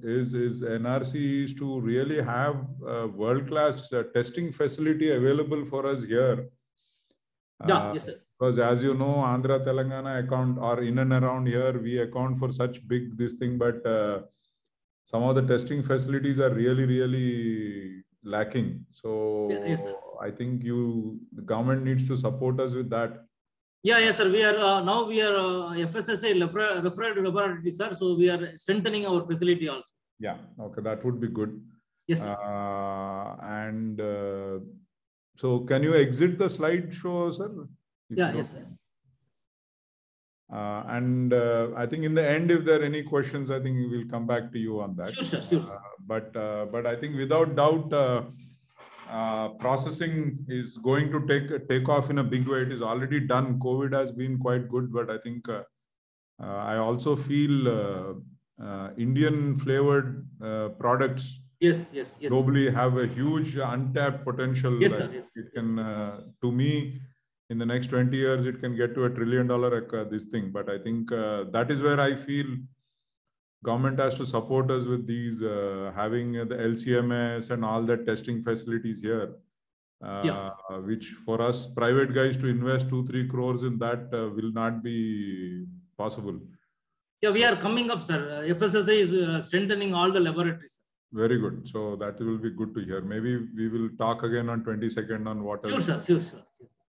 is NRC is to really have a world-class testing facility available for us here. Yes, sir. Because as you know, Andhra, Telangana account, or in and around here, we account for such big this thing, but some of the testing facilities are really, really lacking. So Yes, sir. I think the government needs to support us with that. Yes, sir. We are now we are FSSA referral laboratory, sir. So we are strengthening our facility also. Yeah. Okay, that would be good. Yes, sir. So can you exit the slideshow, sir? Yes, sir. I think in the end, if there are any questions, I think we will come back to you on that. Sure, sir. Sure, sir. But I think without doubt, processing is going to take off in a big way. It is already done. COVID has been quite good, but I think I also feel Indian flavored products globally have a huge untapped potential. Yes, sir. Yes. It can, to me, in the next 20 years, it can get to $1 trillion this thing. But I think that is where I feel government has to support us with these, having the LCMS and all that testing facilities here, which for us private guys to invest 2-3 crores in that will not be possible. Yeah, we are coming up, sir. FSSA is strengthening all the laboratories. Sir. Very good. So that will be good to hear. Maybe we will talk again on 22nd on what else. Sure, sir.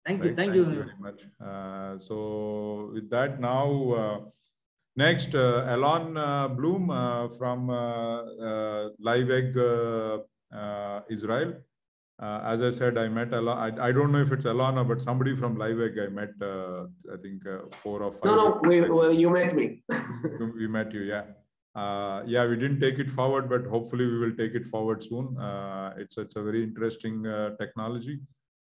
Thank you. Thank you very much. So with that now, next, Elon Bloom from Live Egg Israel. As I said, I met Elon. I don't know if it's Elon, but somebody from Live Egg I met, I think 4 or 5. No, you met me. We met you, yeah. Yeah, we didn't take it forward, but hopefully we will take it forward soon. It's a very interesting technology.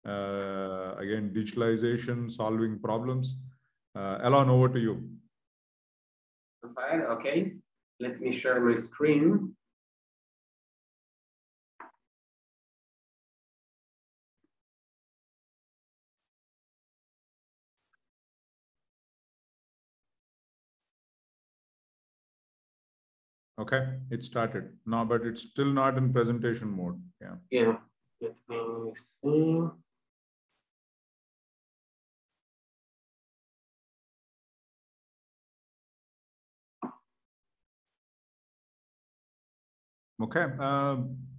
Again, digitalization, solving problems. Elon, over to you. Fine, okay. Let me share my screen. Okay, it started. No, but it's still not in presentation mode. Yeah, let me see. Okay,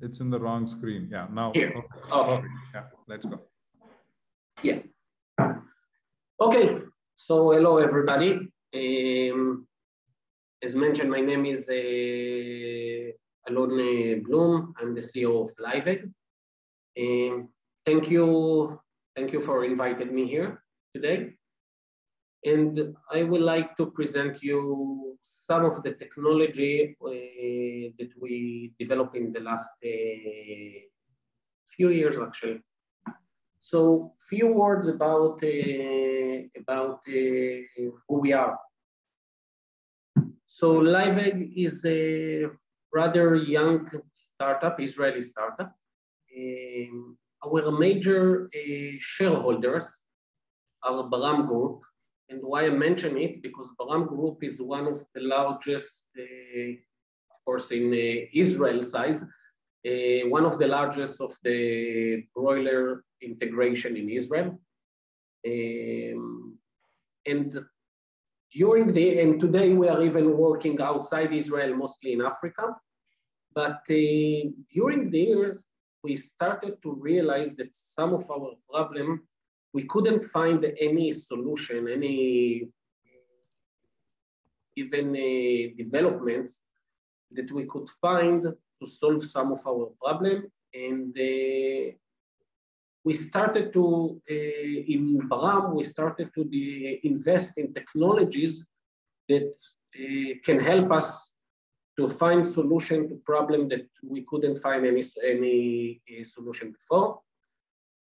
it's in the wrong screen. Yeah, now. Here. Okay. Yeah, let's go. Yeah. Okay. So hello, everybody. As mentioned, my name is Alon Bloom. I'm the CEO of LiveEgg. Thank you for inviting me here today. And I would like to present you some of the technology that we developed in the last few years, actually. So, few words about who we are. So, LiveEgg is a rather young startup, Israeli startup. Our major shareholders are Baram Group. And why I mention it, because Baram Group is one of the largest, of course, in Israel size, one of the largest of the broiler integration in Israel. And today we are even working outside Israel, mostly in Africa. But during the years, we started to realize that some of our problem, we couldn't find any solution, even developments that we could find to solve some of our problem. And we started to, in Baram, we started to invest in technologies that can help us to find solution to problem that we couldn't find any solution before.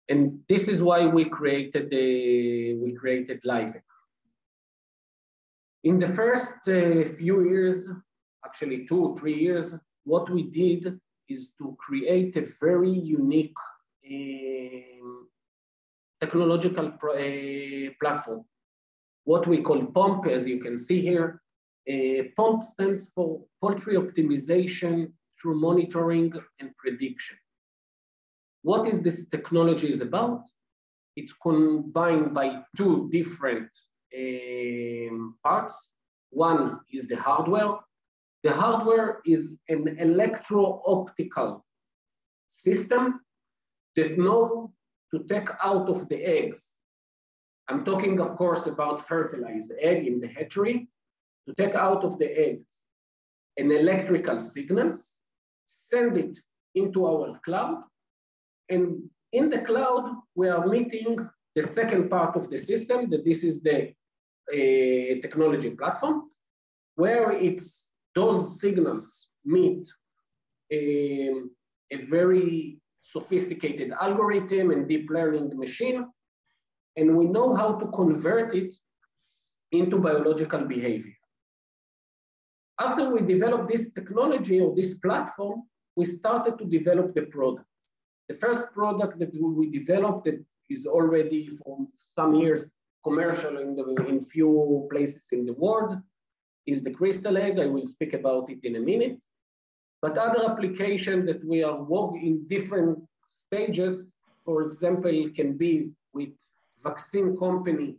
And this is why we created LiveEgg. In the first few years, actually 2-3 years, what we did is to create a very unique technological platform. What we call POMP, as you can see here. POMP stands for Poultry Optimization through Monitoring and Prediction. What is this technology is about? It's combined by two different parts. One is the hardware. The hardware is an electro-optical system that know to take out of the eggs. I'm talking, of course, about fertilized egg in the hatchery. To take out of the eggs an electrical signals, send it into our cloud, and in the cloud, we are meeting the second part of the system, that this is the technology platform, where those signals meet a very sophisticated algorithm and deep learning machine, and we know how to convert it into biological behavior. After we developed this technology or this platform, we started to develop the product. The first product that we developed that is already for some years commercial in few places in the world is the crystal egg. I will speak about it in a minute. But other applications that we are working in different stages, for example, can be with vaccine company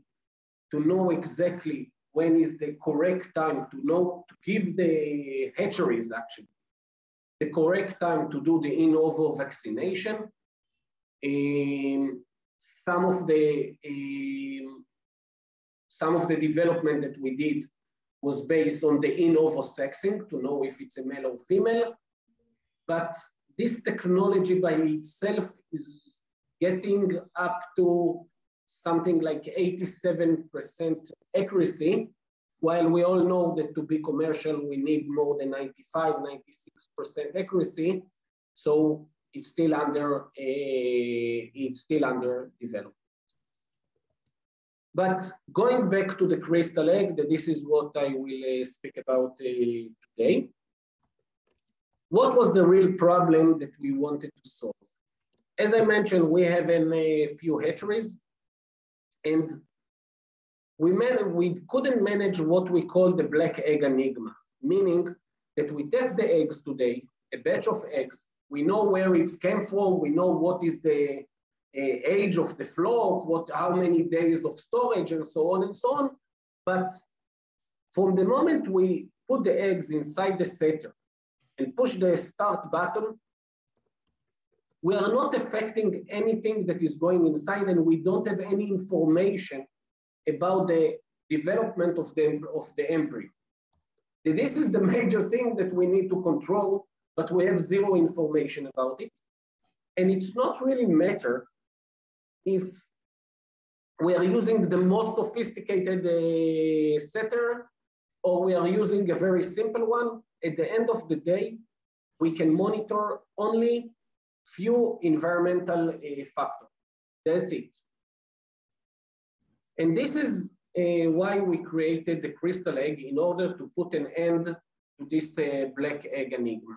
to know exactly when is the correct time to give the hatcheries actually the correct time to do the in ovo vaccination. Some of the development that we did was based on the in ovo sexing to know if it's a male or female. But this technology by itself is getting up to something like 87% accuracy, while we all know that to be commercial, we need more than 95, 96% accuracy. So it's still under development. But going back to the crystal egg, this is what I will speak about today. What was the real problem that we wanted to solve? As I mentioned, we have a few hatcheries, and we couldn't manage what we call the black egg enigma, meaning that we take the eggs today, a batch of eggs, we know where it came from, we know what is the age of the flock, how many days of storage, and so on and so on. But from the moment we put the eggs inside the setter and push the start button, we are not affecting anything that is going inside, and we don't have any information about the development of the embryo. This is the major thing that we need to control, but we have zero information about it. And it's not really matter if we are using the most sophisticated setter or we are using a very simple one. At the end of the day, we can monitor only few environmental factors. That's it. And this is why we created the crystal egg, in order to put an end to this black egg enigma.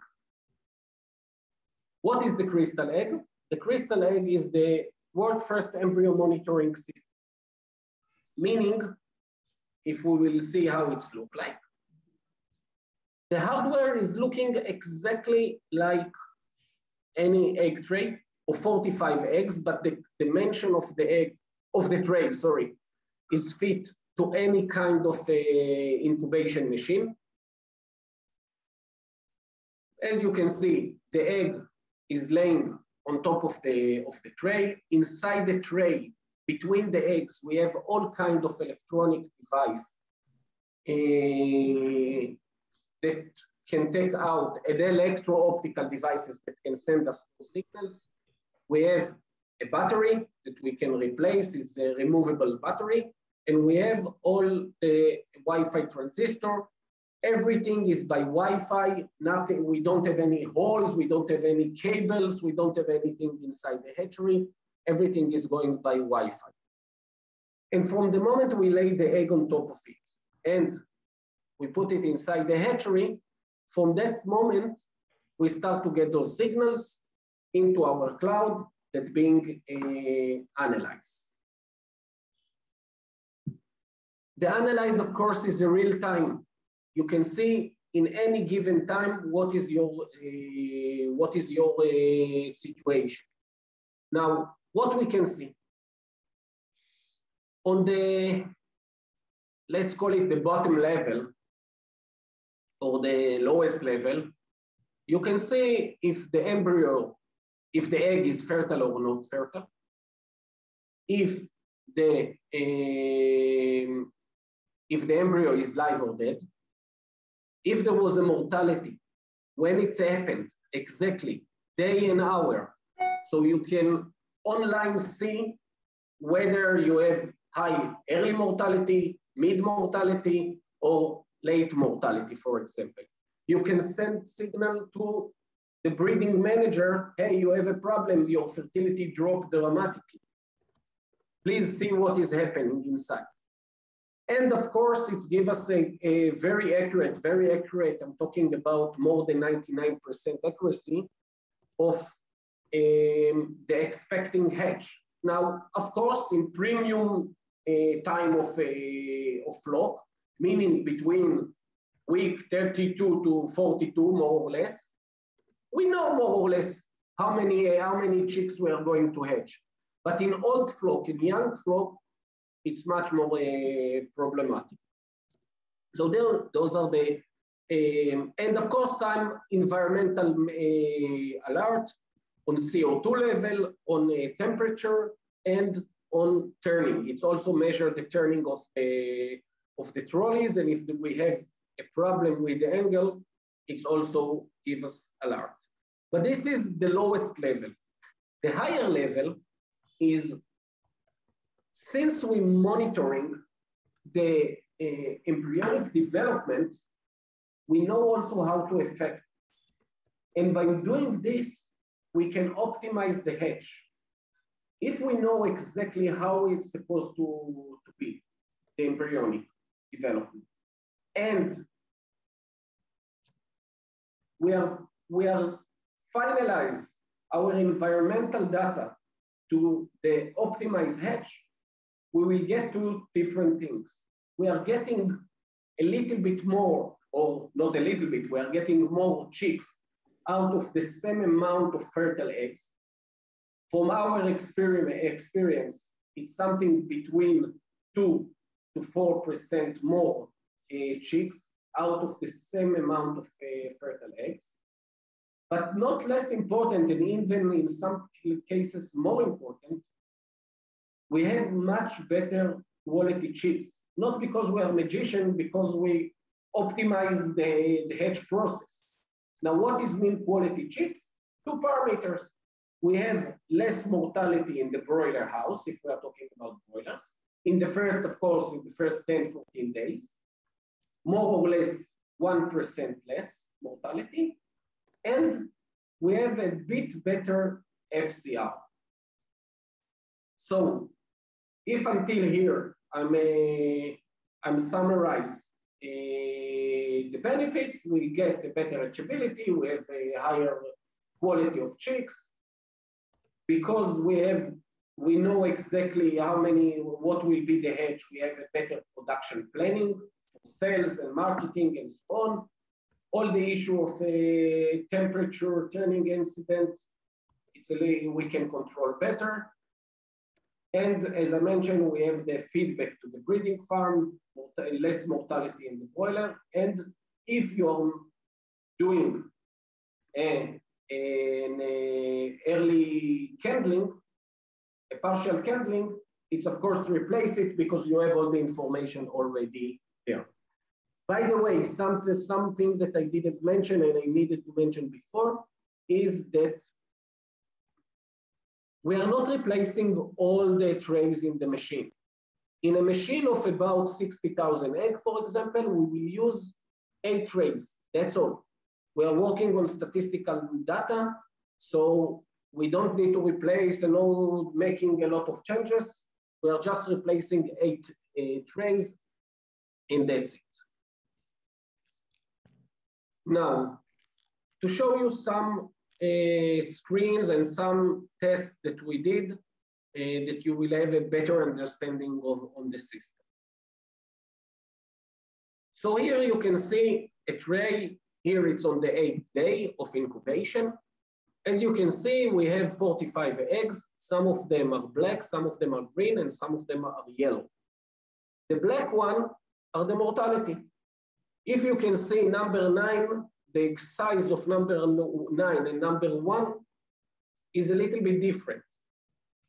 What is the crystal egg? The crystal egg is the world's first embryo monitoring system. Meaning, if we will see how it's look like, the hardware is looking exactly like any egg tray of 45 eggs, but the dimension of the egg, of the tray, sorry, is fit to any kind of incubation machine. As you can see, the egg is laying on top of the tray. Inside the tray, between the eggs, we have all kinds of electronic device that can take out the electro-optical devices that can send us signals. We have a battery that we can replace. It's a removable battery. And we have all the Wi-Fi transistor. Everything is by Wi-Fi, nothing, we don't have any holes, we don't have any cables, we don't have anything inside the hatchery. Everything is going by Wi-Fi. And from the moment we lay the egg on top of it and we put it inside the hatchery, from that moment, we start to get those signals into our cloud that being analyzed. The analyze, of course, is a real time. You can see in any given time what is your situation. Now, what we can see on the, let's call it the bottom level or the lowest level, you can see if the embryo, if the egg is fertile or not fertile, if the embryo is live or dead, if there was a mortality, when it happened, exactly, day and hour, so you can online see whether you have high early mortality, mid mortality, or late mortality, for example. You can send signal to the breeding manager, hey, you have a problem, your fertility dropped dramatically. Please see what is happening inside. And of course, it gives us a very accurate, I'm talking about more than 99% accuracy of the expecting hatch. Now, of course, in premium time of flock, meaning between week 32 to 42, more or less, we know more or less how many chicks we are going to hatch. But in old flock, in young flock, it's much more problematic. So those are the, and of course, some environmental alert on CO2 level, on temperature, and on turning. It's also measured the turning of the trolleys, and if we have a problem with the angle, it's also give us alert. But this is the lowest level. The higher level is, since we're monitoring the embryonic development, we know also how to affect. And by doing this, we can optimize the hatch. If we know exactly how it's supposed to be, the embryonic development, and we are finalize our environmental data to the optimized hatch, we will get two different things. We are getting a little bit more, or not a little bit, we are getting more chicks out of the same amount of fertile eggs. From our experience, it's something between 2 to 4% more chicks out of the same amount of fertile eggs. But not less important, and even in some cases more important, we have much better quality chicks. Not because we are magicians, because we optimize the hatch process. Now, what is mean quality chicks? Two parameters. We have less mortality in the broiler house, if we are talking about broilers. In the first, of course, in the first 10, 14 days, more or less 1% less mortality. And we have a bit better FCR. So if until here, I'm summarize the benefits, we get a better hatchability, we have a higher quality of chicks, because we know exactly what will be the hatch. We have a better production planning for sales and marketing and so on. All the issue of a temperature turning incident, we can control better. And as I mentioned, we have the feedback to the breeding farm, less mortality in the broiler. And if you're doing an early candling, a partial candling, it's of course replace it because you have all the information already there. By the way, something that I didn't mention and I needed to mention before is that we are not replacing all the trays in the machine. In a machine of about 60,000 eggs, for example, we will use 8 trays, that's all. We are working on statistical data, so we don't need to replace and all making a lot of changes. We are just replacing 8 trays, and that's it. Now, to show you some screens and some tests that we did, that you will have a better understanding on the system. So here you can see a tray. Here it's on the 8th day of incubation. As you can see, we have 45 eggs. Some of them are black, some of them are green, and some of them are yellow. The black one are the mortality. If you can see number 9, the size of number 9 and number 1 is a little bit different.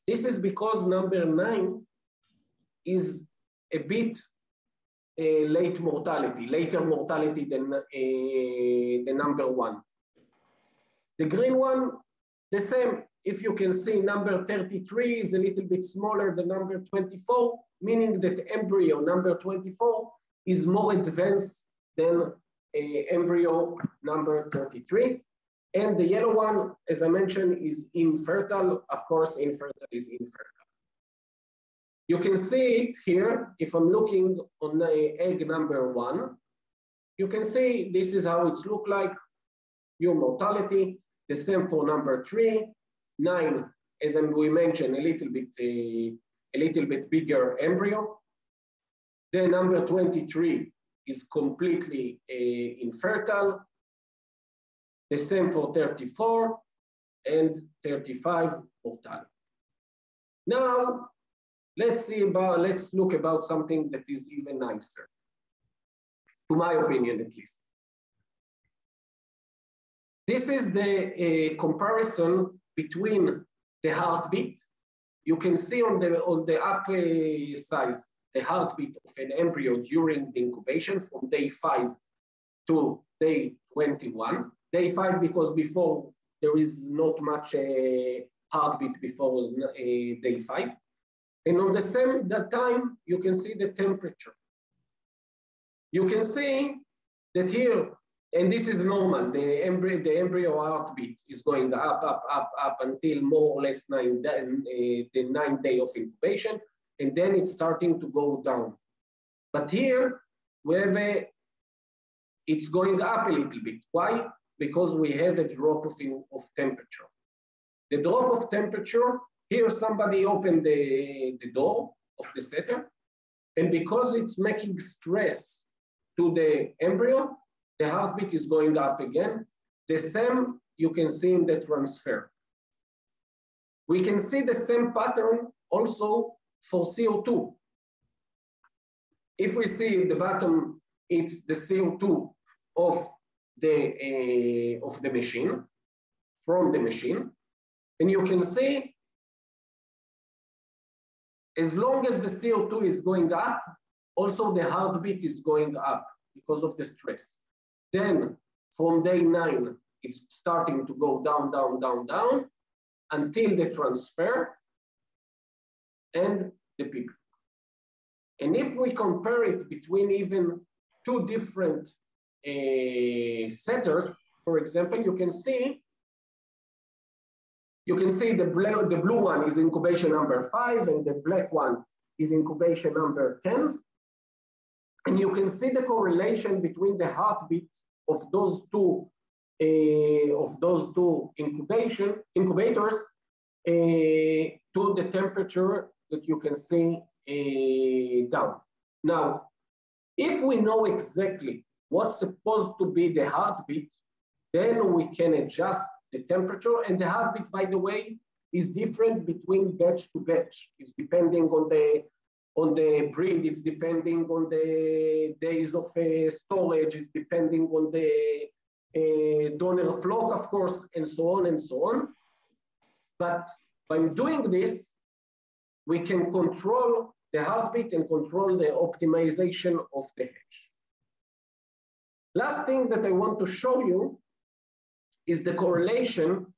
This is because number 9 is a bit later mortality than the number 1. The green one, the same. If you can see, number 33 is a little bit smaller than number 24, meaning that embryo number 24 is more advanced than embryo number 33. And the yellow one, as I mentioned, is infertile. Of course, infertile is infertile. You can see it here. If I'm looking on the egg number 1, you can see this is how it's look like, your mortality. The same for number 3, 9, as we mentioned, a little bit bigger embryo. Then number 23 is completely infertile. The same for 34 and 35 mortality. Now, let's look about something that is even nicer, to my opinion at least. This is the comparison between the heartbeat. You can see on the upper side the heartbeat of an embryo during the incubation from day 5 to day 21. Day 5 because before there is not much heartbeat before day 5. And on the same time, you can see the temperature. You can see that here, and this is normal, the embryo heartbeat is going up until more or less the 9th day of incubation, and then it's starting to go down. But here, we have it's going up a little bit. Why? Because we have a drop of temperature. The drop of temperature, here somebody opened the door of the setter, and because it's making stress to the embryo, the heartbeat is going up again. The same you can see in the transfer. We can see the same pattern also for CO2. If we see at the bottom, it's the CO2 of the machine. from the machine. And you can see, as long as the CO2 is going up, also the heartbeat is going up because of the stress. Then from day 9, it's starting to go down, down, down, down until the transfer and the peak. And if we compare it between even 2 different setters, for example, you can see the blue one is incubation number 5 and the black one is incubation number 10. And you can see the correlation between the heartbeat of those two incubators to the temperature that you can see down. Now, if we know exactly what's supposed to be the heartbeat, then we can adjust the temperature. And the heartbeat, by the way, is different between batch to batch. It's depending on the breed, it's depending on the days of storage, it's depending on the donor flock, of course, and so on and so on. But by doing this, we can control the heartbeat and control the optimization of the hatch. Last thing that I want to show you is the correlation.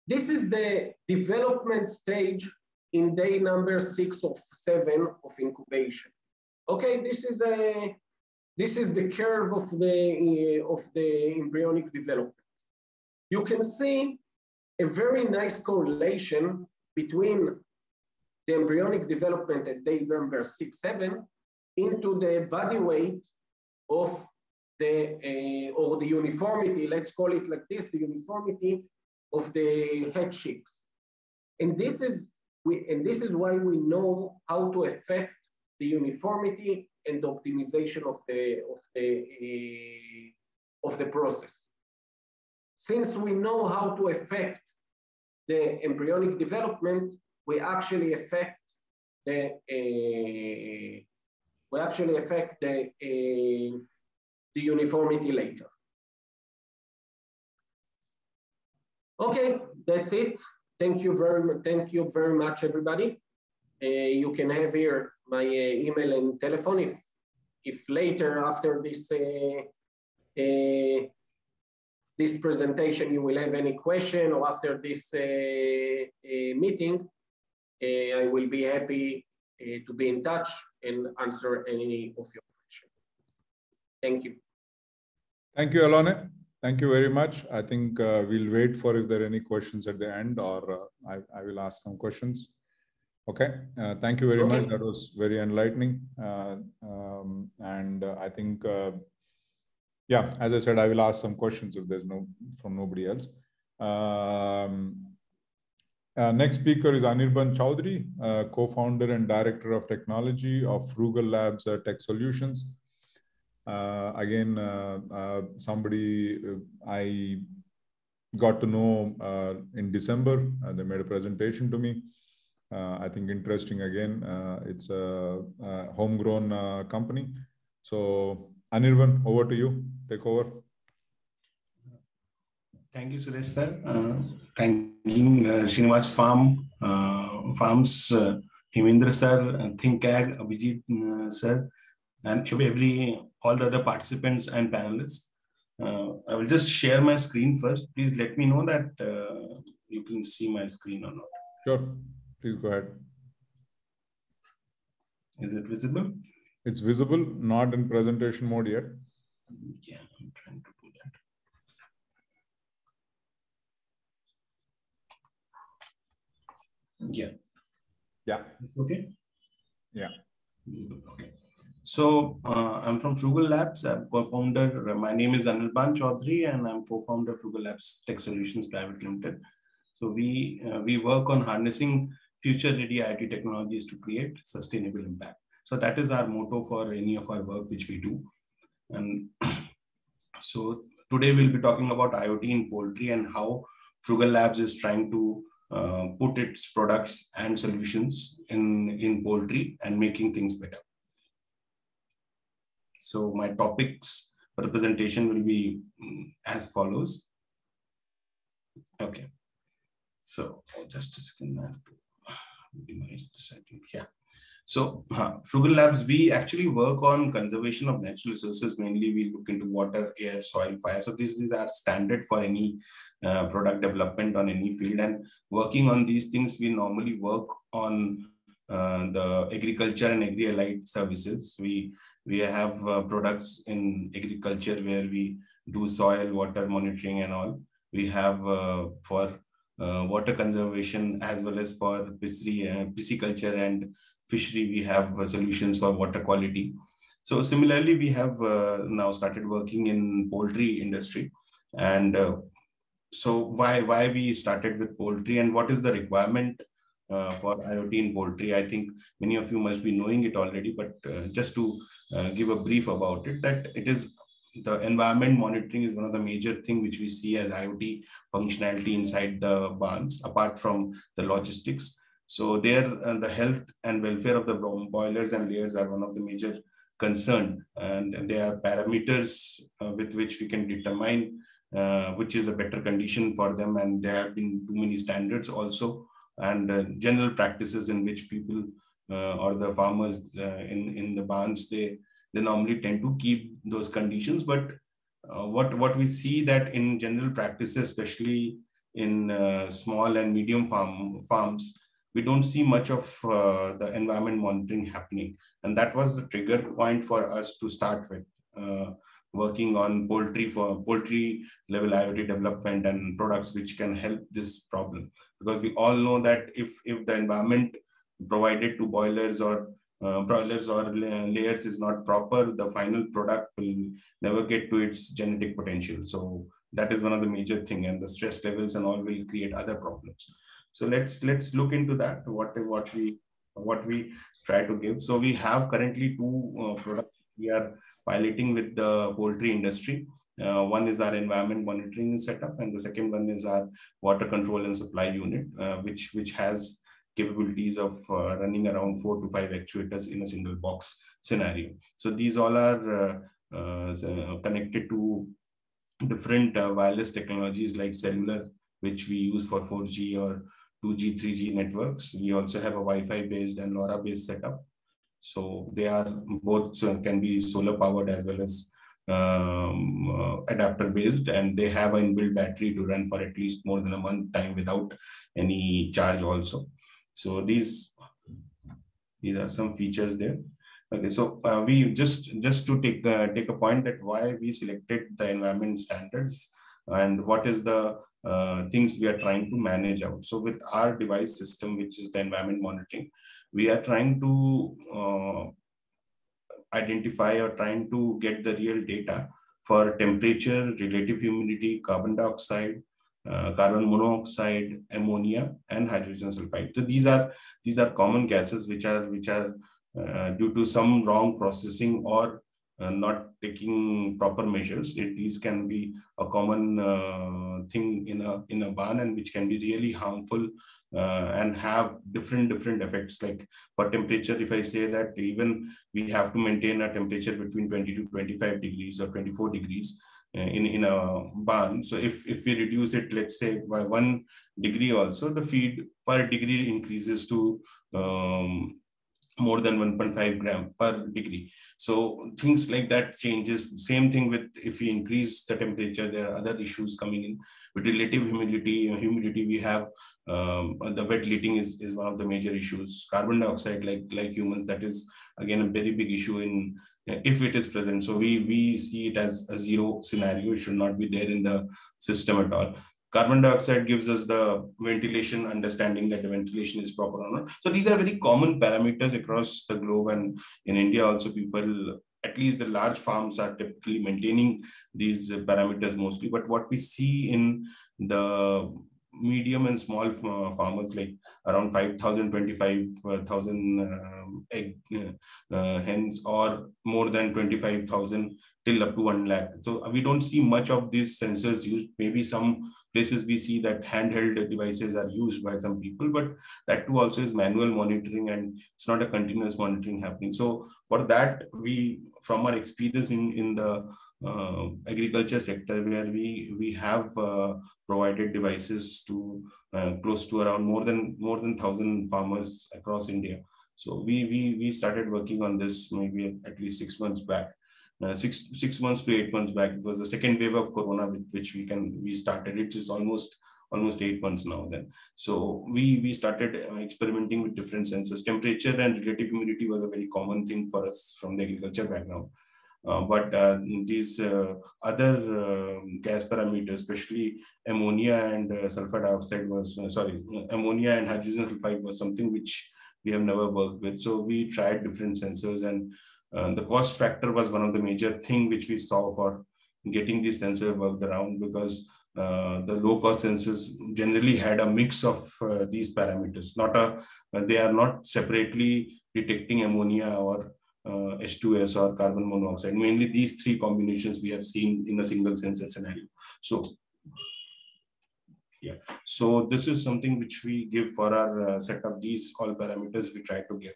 This is the development stage in day number 6 of 7 of incubation. Okay, this is the curve of the embryonic development. You can see a very nice correlation between the embryonic development at day number 6, 7 into the body weight of or the uniformity, let's call it like this, the uniformity of the head chicks. And this is why we know how to affect the uniformity and the optimization of the process. Since we know how to affect the embryonic development, we actually affect the uniformity later. Okay, that's it. Thank you very much, everybody. You can have here my email and telephone if later after this presentation you will have any question, or after this meeting, I will be happy to be in touch and answer any of your questions. Thank you. Thank you, Alone. Thank you very much. I think we'll wait for if there are any questions at the end, or I will ask some questions. Okay. Thank you very much. That was very enlightening. And I think, yeah, as I said, I will ask some questions if there's from nobody else. Next speaker is Anirban Chowdhury, co-founder and director of technology of Frugal Labs Tech Solutions. Again, somebody I got to know in December. They made a presentation to me. I think interesting again. It's a homegrown company. So Anirban, over to you. Take over. Thank you, Suresh sir. Thanking Srinivas Farms, Hemendra sir, ThinkAg, Abhijit sir, and all the other participants and panelists. I will just share my screen first. Please let me know that you can see my screen or not. Sure. Please go ahead. Is it visible? It's visible, not in presentation mode yet. Yeah, I'm trying to do that. Yeah. Yeah. Okay. Yeah. Okay. So I'm from Frugal Labs. I'm co-founder. My name is Anirban Chowdhury, and I'm co-founder of Frugal Labs Tech Solutions Private Limited. So we work on harnessing future-ready IT technologies to create sustainable impact. So that is our motto for any of our work which we do. And so today we'll be talking about IoT in poultry and how Frugal Labs is trying to put its products and solutions in poultry and making things better. So my topics for the presentation will be as follows. Okay. So just a second, I have to minimize this, I think. Yeah. So Frugal Labs, we actually work on conservation of natural resources. Mainly, we look into water, air, soil, fire. So this is our standard for any product development on any field. And working on these things, we normally work on the agriculture and agri-allied services. We have products in agriculture where we do soil, water monitoring and all. We have for water conservation as well as for pisciculture and fishery, we have solutions for water quality. So similarly, we have now started working in poultry industry. And so why we started with poultry and what is the requirement for IoT in poultry? I think many of you must be knowing it already, but just to give a brief about it, that it is the environment monitoring is one of the major thing which we see as IoT functionality inside the barns, apart from the logistics. So there, the health and welfare of the boilers and layers are one of the major concern, and there are parameters with which we can determine which is a better condition for them, and there have been too many standards also, and general practices in which people or the farmers in the barns, they normally tend to keep those conditions. But what we see that in general practices, especially in small and medium farms, we don't see much of the environment monitoring happening. And that was the trigger point for us to start with working on poultry level IoT development and products which can help this problem. Because we all know that if the environment provided to boilers or broilers or layers is not proper, the final product will never get to its genetic potential. So that is one of the major thing, and the stress levels and all will create other problems. So let's look into that, what we try to give. So we have currently two products we are piloting with the poultry industry. One is our environment monitoring setup, and the second one is our water control and supply unit, which has capabilities of running around 4 to 5 actuators in a single box scenario. So these all are connected to different wireless technologies like cellular, which we use for 4G or 2G, 3G networks. We also have a Wi-Fi based and LoRa based setup. So they are both can be solar powered as well as adapter based, and they have an inbuilt battery to run for at least more than a month time without any charge also. So these are some features there. Okay, so we just to take a point that why we selected the environment standards and what is the things we are trying to manage out. So with our device system, which is the environment monitoring, we are trying to identify or trying to get the real data for temperature, relative humidity, carbon dioxide, carbon monoxide, ammonia, and hydrogen sulfide. So these are common gases which are due to some wrong processing or not taking proper measures. These can be a common thing in a barn, and which can be really harmful and have different effects. Like for temperature, if I say that even we have to maintain a temperature between 20 to 25 degrees or 24 degrees in a barn. So if we reduce it, let's say by 1 degree also, the feed per degree increases to more than 1.5 gram per degree. So things like that changes. Same thing with if we increase the temperature, there are other issues coming in. With relative humidity, we have the wet lighting is one of the major issues. Carbon dioxide, like humans, that is again a very big issue in if it is present. So we see it as a zero scenario. It should not be there in the system at all. Carbon dioxide gives us the ventilation, understanding that the ventilation is proper or not. So these are very common parameters across the globe, and in India also, people, at least the large farms, are typically maintaining these parameters mostly. But what we see in the medium and small farmers, like around 5,000, 25,000 egg hens, or more than 25,000 till up to 1 lakh. So we don't see much of these sensors used. Maybe some places we see that handheld devices are used by some people, but that too also is manual monitoring, and it's not a continuous monitoring happening. So for that, we, from our experience in the agriculture sector, where we have provided devices to close to around more than 1,000 farmers across India. So we started working on this maybe at least 6 months back. 6 months to 8 months back. It was the second wave of Corona, which we started. It is almost 8 months now then. So we started experimenting with different sensors. Temperature and relative humidity was a very common thing for us from the agriculture background. But these other gas parameters, especially ammonia and sulfur dioxide was, ammonia and hydrogen sulfide was something which we have never worked with. So we tried different sensors, and the cost factor was one of the major thing which we saw for getting these sensors worked around, because the low cost sensors generally had a mix of these parameters. They are not separately detecting ammonia or H2S or carbon monoxide. Mainly these three combinations we have seen in a single sensor scenario. So yeah, so this is something which we give for our set of these all parameters we try to give.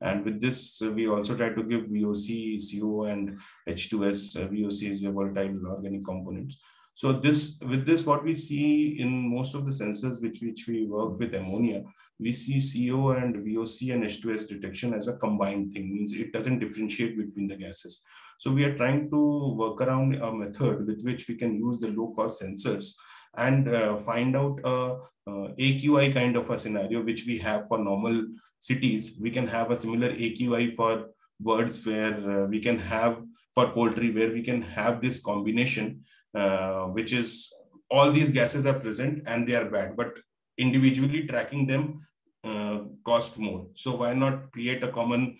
And with this, we also try to give VOC, CO, and H2S. VOC is a volatile organic components. So with this, what we see in most of the sensors which we work with ammonia, we see CO and VOC and H2S detection as a combined thing. Means it doesn't differentiate between the gases. So we are trying to work around a method with which we can use the low cost sensors and find out a AQI kind of a scenario which we have for normal cities. We can have a similar AQI for birds, where we can have for poultry, where we can have this combination, which is all these gases are present and they are bad, but individually tracking them cost more. So why not create a common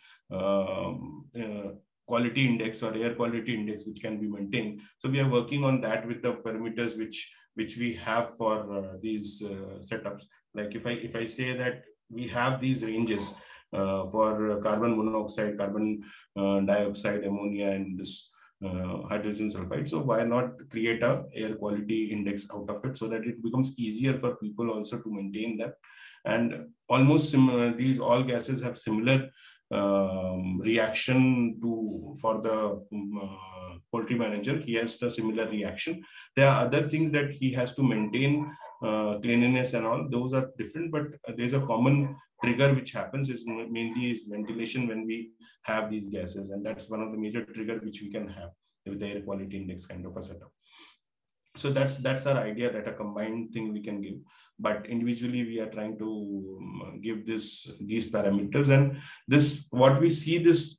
quality index or air quality index which can be maintained? So we are working on that with the parameters which we have for these setups. Like if I say that we have these ranges for carbon monoxide, carbon dioxide, ammonia, and this hydrogen sulfide. So why not create a air quality index out of it, so that it becomes easier for people also to maintain that. And almost these all gases have similar reaction for the poultry manager. He has the similar reaction. There are other things that he has to maintain, cleanliness and all. Those are different, but there's a common trigger which happens is mainly is ventilation when we have these gases, and that's one of the major trigger which we can have with the air quality index kind of a setup. So that's our idea, that a combined thing we can give, but individually we are trying to give these parameters. And this, what we see this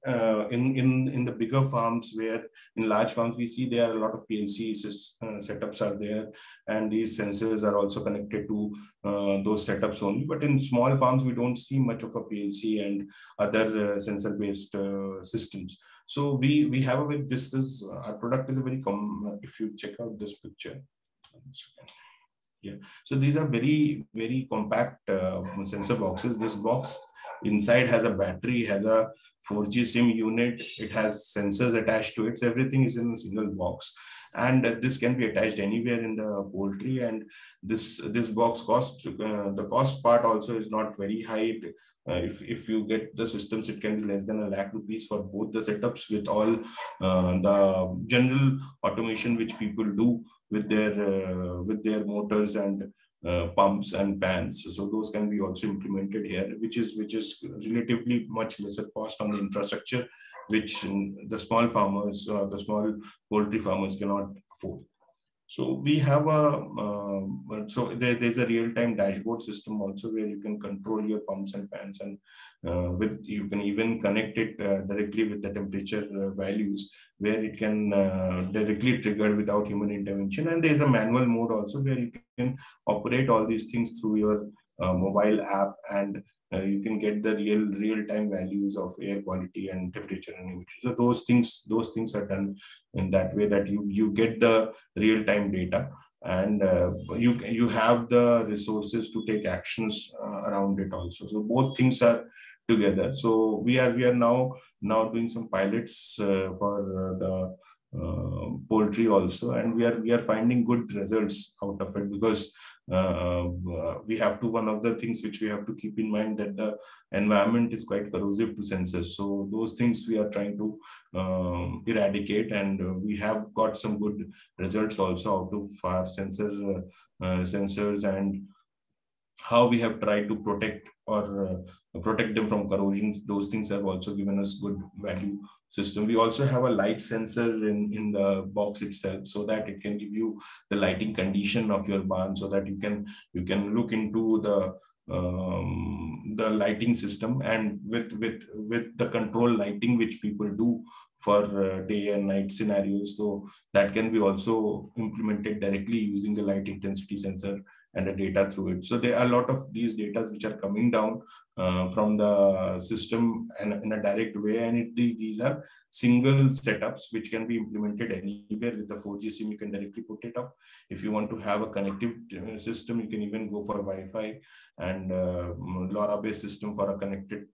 in the bigger farms, where in large farms we see there are a lot of PLC setups are there, and these sensors are also connected to those setups only. But in small farms we don't see much of a PLC and other sensor based systems. So we have our product is a very if you check out this picture. Yeah, so these are very, very compact sensor boxes. This box inside has a battery, has a 4G SIM unit, it has sensors attached to it. So everything is in a single box, and this can be attached anywhere in the poultry. And this box cost, the cost part also is not very high. If you get the systems, it can be less than ₹1,00,000 for both the setups, with all the general automation which people do with their motors and pumps and fans. So those can be also implemented here, which is relatively much lesser cost on the infrastructure, which the small farmers, the small poultry farmers cannot afford. So we have there's a real-time dashboard system also, where you can control your pumps and fans, and you can even connect it directly with the temperature values, where it can directly trigger without human intervention. And there's a manual mode also, where you can operate all these things through your mobile app, and you can get the real-time values of air quality and temperature and humidity. So those things are done in that way, that you get the real-time data, and you have the resources to take actions around it also. So both things are together. So we are now doing some pilots for poultry also, and we are finding good results out of it, because we have to, one of the things which we have to keep in mind, that the environment is quite corrosive to sensors. So those things we are trying to eradicate, and we have got some good results also out of our sensors, and how we have tried to protect or protect them from corrosion. Those things have also given us good value system. We also have a light sensor in the box itself, so that it can give you the lighting condition of your barn, so that you can look into the lighting system, and with the control lighting which people do for day and night scenarios. So that can be also implemented directly using the light intensity sensor and the data through it. So there are a lot of these data which are coming down from the system and in a direct way, and these are single setups which can be implemented anywhere. With the 4G SIM, you can directly put it up. If you want to have a connective system, you can even go for Wi-Fi and LoRa-based system for a connected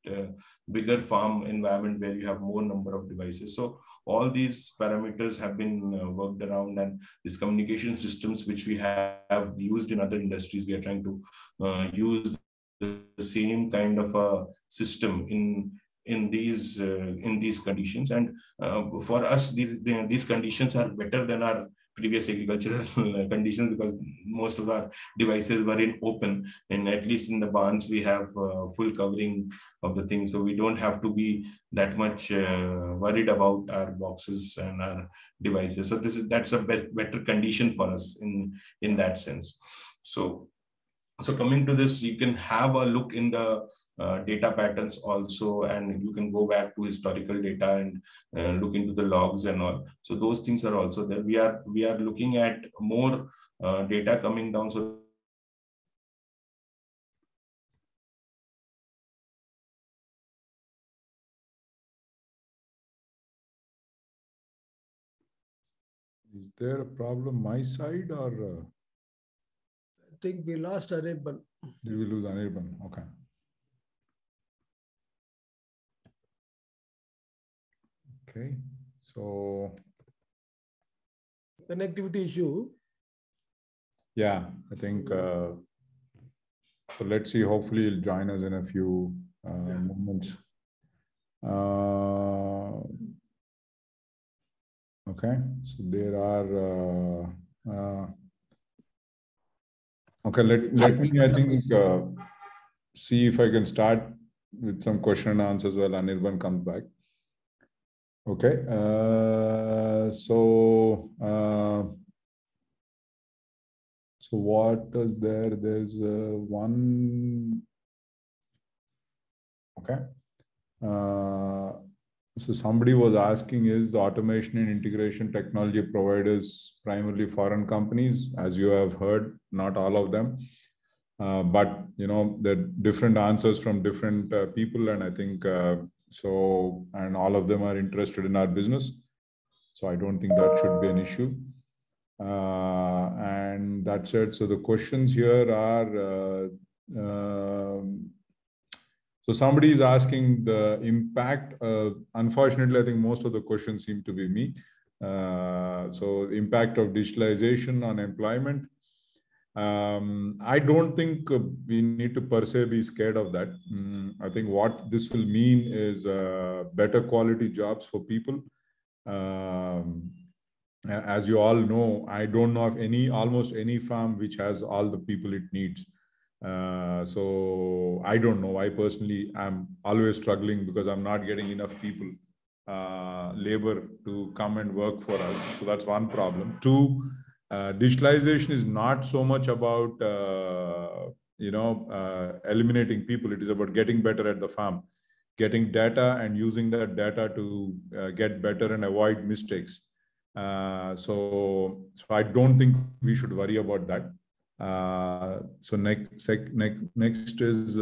bigger farm environment where you have more number of devices. So all these parameters have been worked around, and these communication systems which we have used in other industries, we are trying to use the same kind of a system in these conditions. And for us, these conditions are better than our previous agricultural conditions, because most of our devices were in open, and at least in the barns we have full covering of the thing, so we don't have to be that much worried about our boxes and our devices. So that's a better condition for us in that sense. So coming to this, you can have a look in the data patterns also, and you can go back to historical data and look into the logs and all. So those things are also there. We are looking at more data coming down. So is there a problem my side, or I think we lost Anirban. did we lose Anirban? Okay. Okay, so Connectivity issue. yeah, I think so. Let's see. Hopefully, he'll join us in a few moments. Okay, so there are. Okay, let me, I think, see if I can start with some question and answers while Anirban comes back. Okay, so what is there? There's one. Okay. So somebody was asking, is automation and integration technology providers primarily foreign companies? As you have heard, not all of them, but there are different answers from different people, and I think so. And all of them are interested in our business, so I don't think that should be an issue. And that's it. So the questions here are. So somebody is asking the impact. Unfortunately, I think most of the questions seem to be me. So the impact of digitalization on employment. I don't think we need to per se be scared of that. I think what this will mean is better quality jobs for people. As you all know, I don't know of almost any farm which has all the people it needs. So I don't know. I personally am always struggling because I'm not getting enough people, labor to come and work for us. So that's one problem. Two, digitalization is not so much about eliminating people. It is about getting better at the farm, getting data and using that data to get better and avoid mistakes. So I don't think we should worry about that. So next is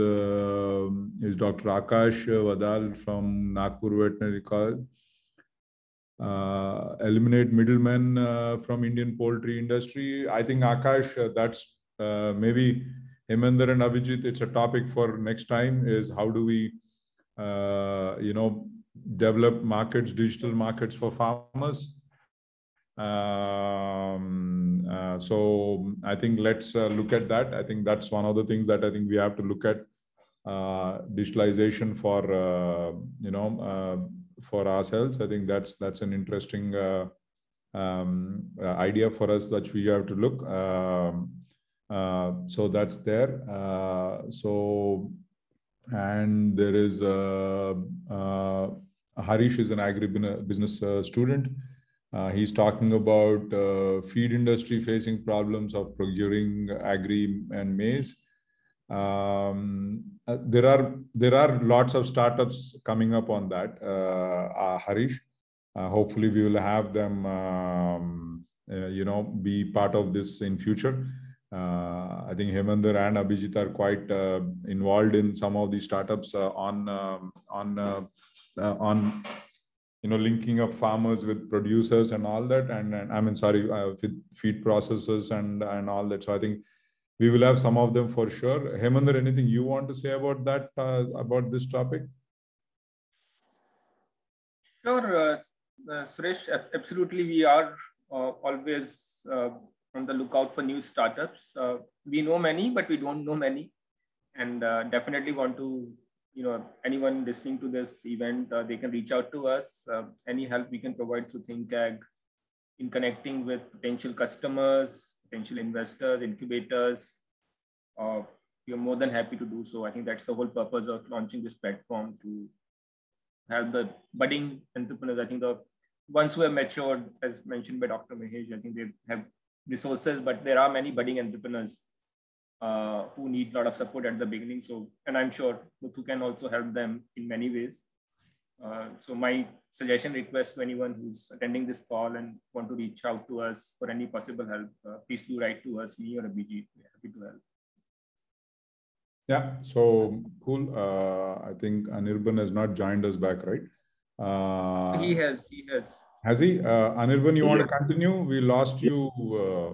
Dr. Akash Vadal from Nagpur Veterinary College. Eliminate middlemen from Indian poultry industry. I think Akash, that's maybe Hemendra and Abhijit. It's a topic for next time. Is how do we, develop markets, digital markets for farmers. So I think let's look at that. I think that's one of the things that I think we have to look at, digitalization for for ourselves. I think that's an interesting idea for us that we have to look. So that's there. And there is Harish is an agribusiness student. He's talking about feed industry facing problems of procuring agri and maize. There are lots of startups coming up on that, Harish. Hopefully we will have them be part of this in future. I think Hemendra and Abhijit are quite involved in some of these startups on linking up farmers with producers and all that, and I mean, sorry, with feed processors and all that. So I think we will have some of them for sure. Hemendra, anything you want to say about that, about this topic? Sure, Suresh, absolutely. We are always on the lookout for new startups. We know many, but we don't know many, and definitely want to, anyone listening to this event, they can reach out to us. Any help we can provide to ThinkAg in connecting with potential customers, potential investors, incubators. We are more than happy to do so. I think that's the whole purpose of launching this platform, to help the budding entrepreneurs. I think the ones who have matured, as mentioned by Dr. Mahesh, I think they have resources, but there are many budding entrepreneurs who need a lot of support at the beginning. So, and I'm sure Muthu can also help them in many ways. So my suggestion, request to anyone who's attending this call and want to reach out to us for any possible help, please do write to us, me or Abhijit. We're happy to help. Yeah, so cool. I think Anirban has not joined us back, right? He has. Has he? Anirban, you want to continue? We lost you.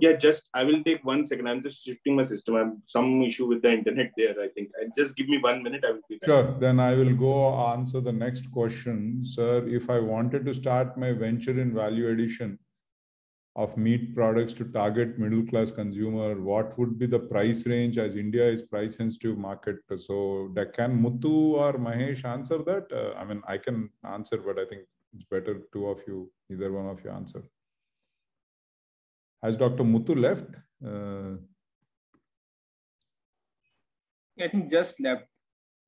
Yeah, just, I will take 1 second. I'm just shifting my system. I have some issue with the internet there, I think. Just give me 1 minute. I will be back. Sure. Then I will go answer the next question. Sir, if I wanted to start my venture in value addition of meat products to target middle-class consumer, what would be the price range, as India is price-sensitive market? So can Muthu or Mahesh answer that? I mean, I can answer, but I think it's better two of you, either one of you answer. Has Dr. Muthu left? I think just left.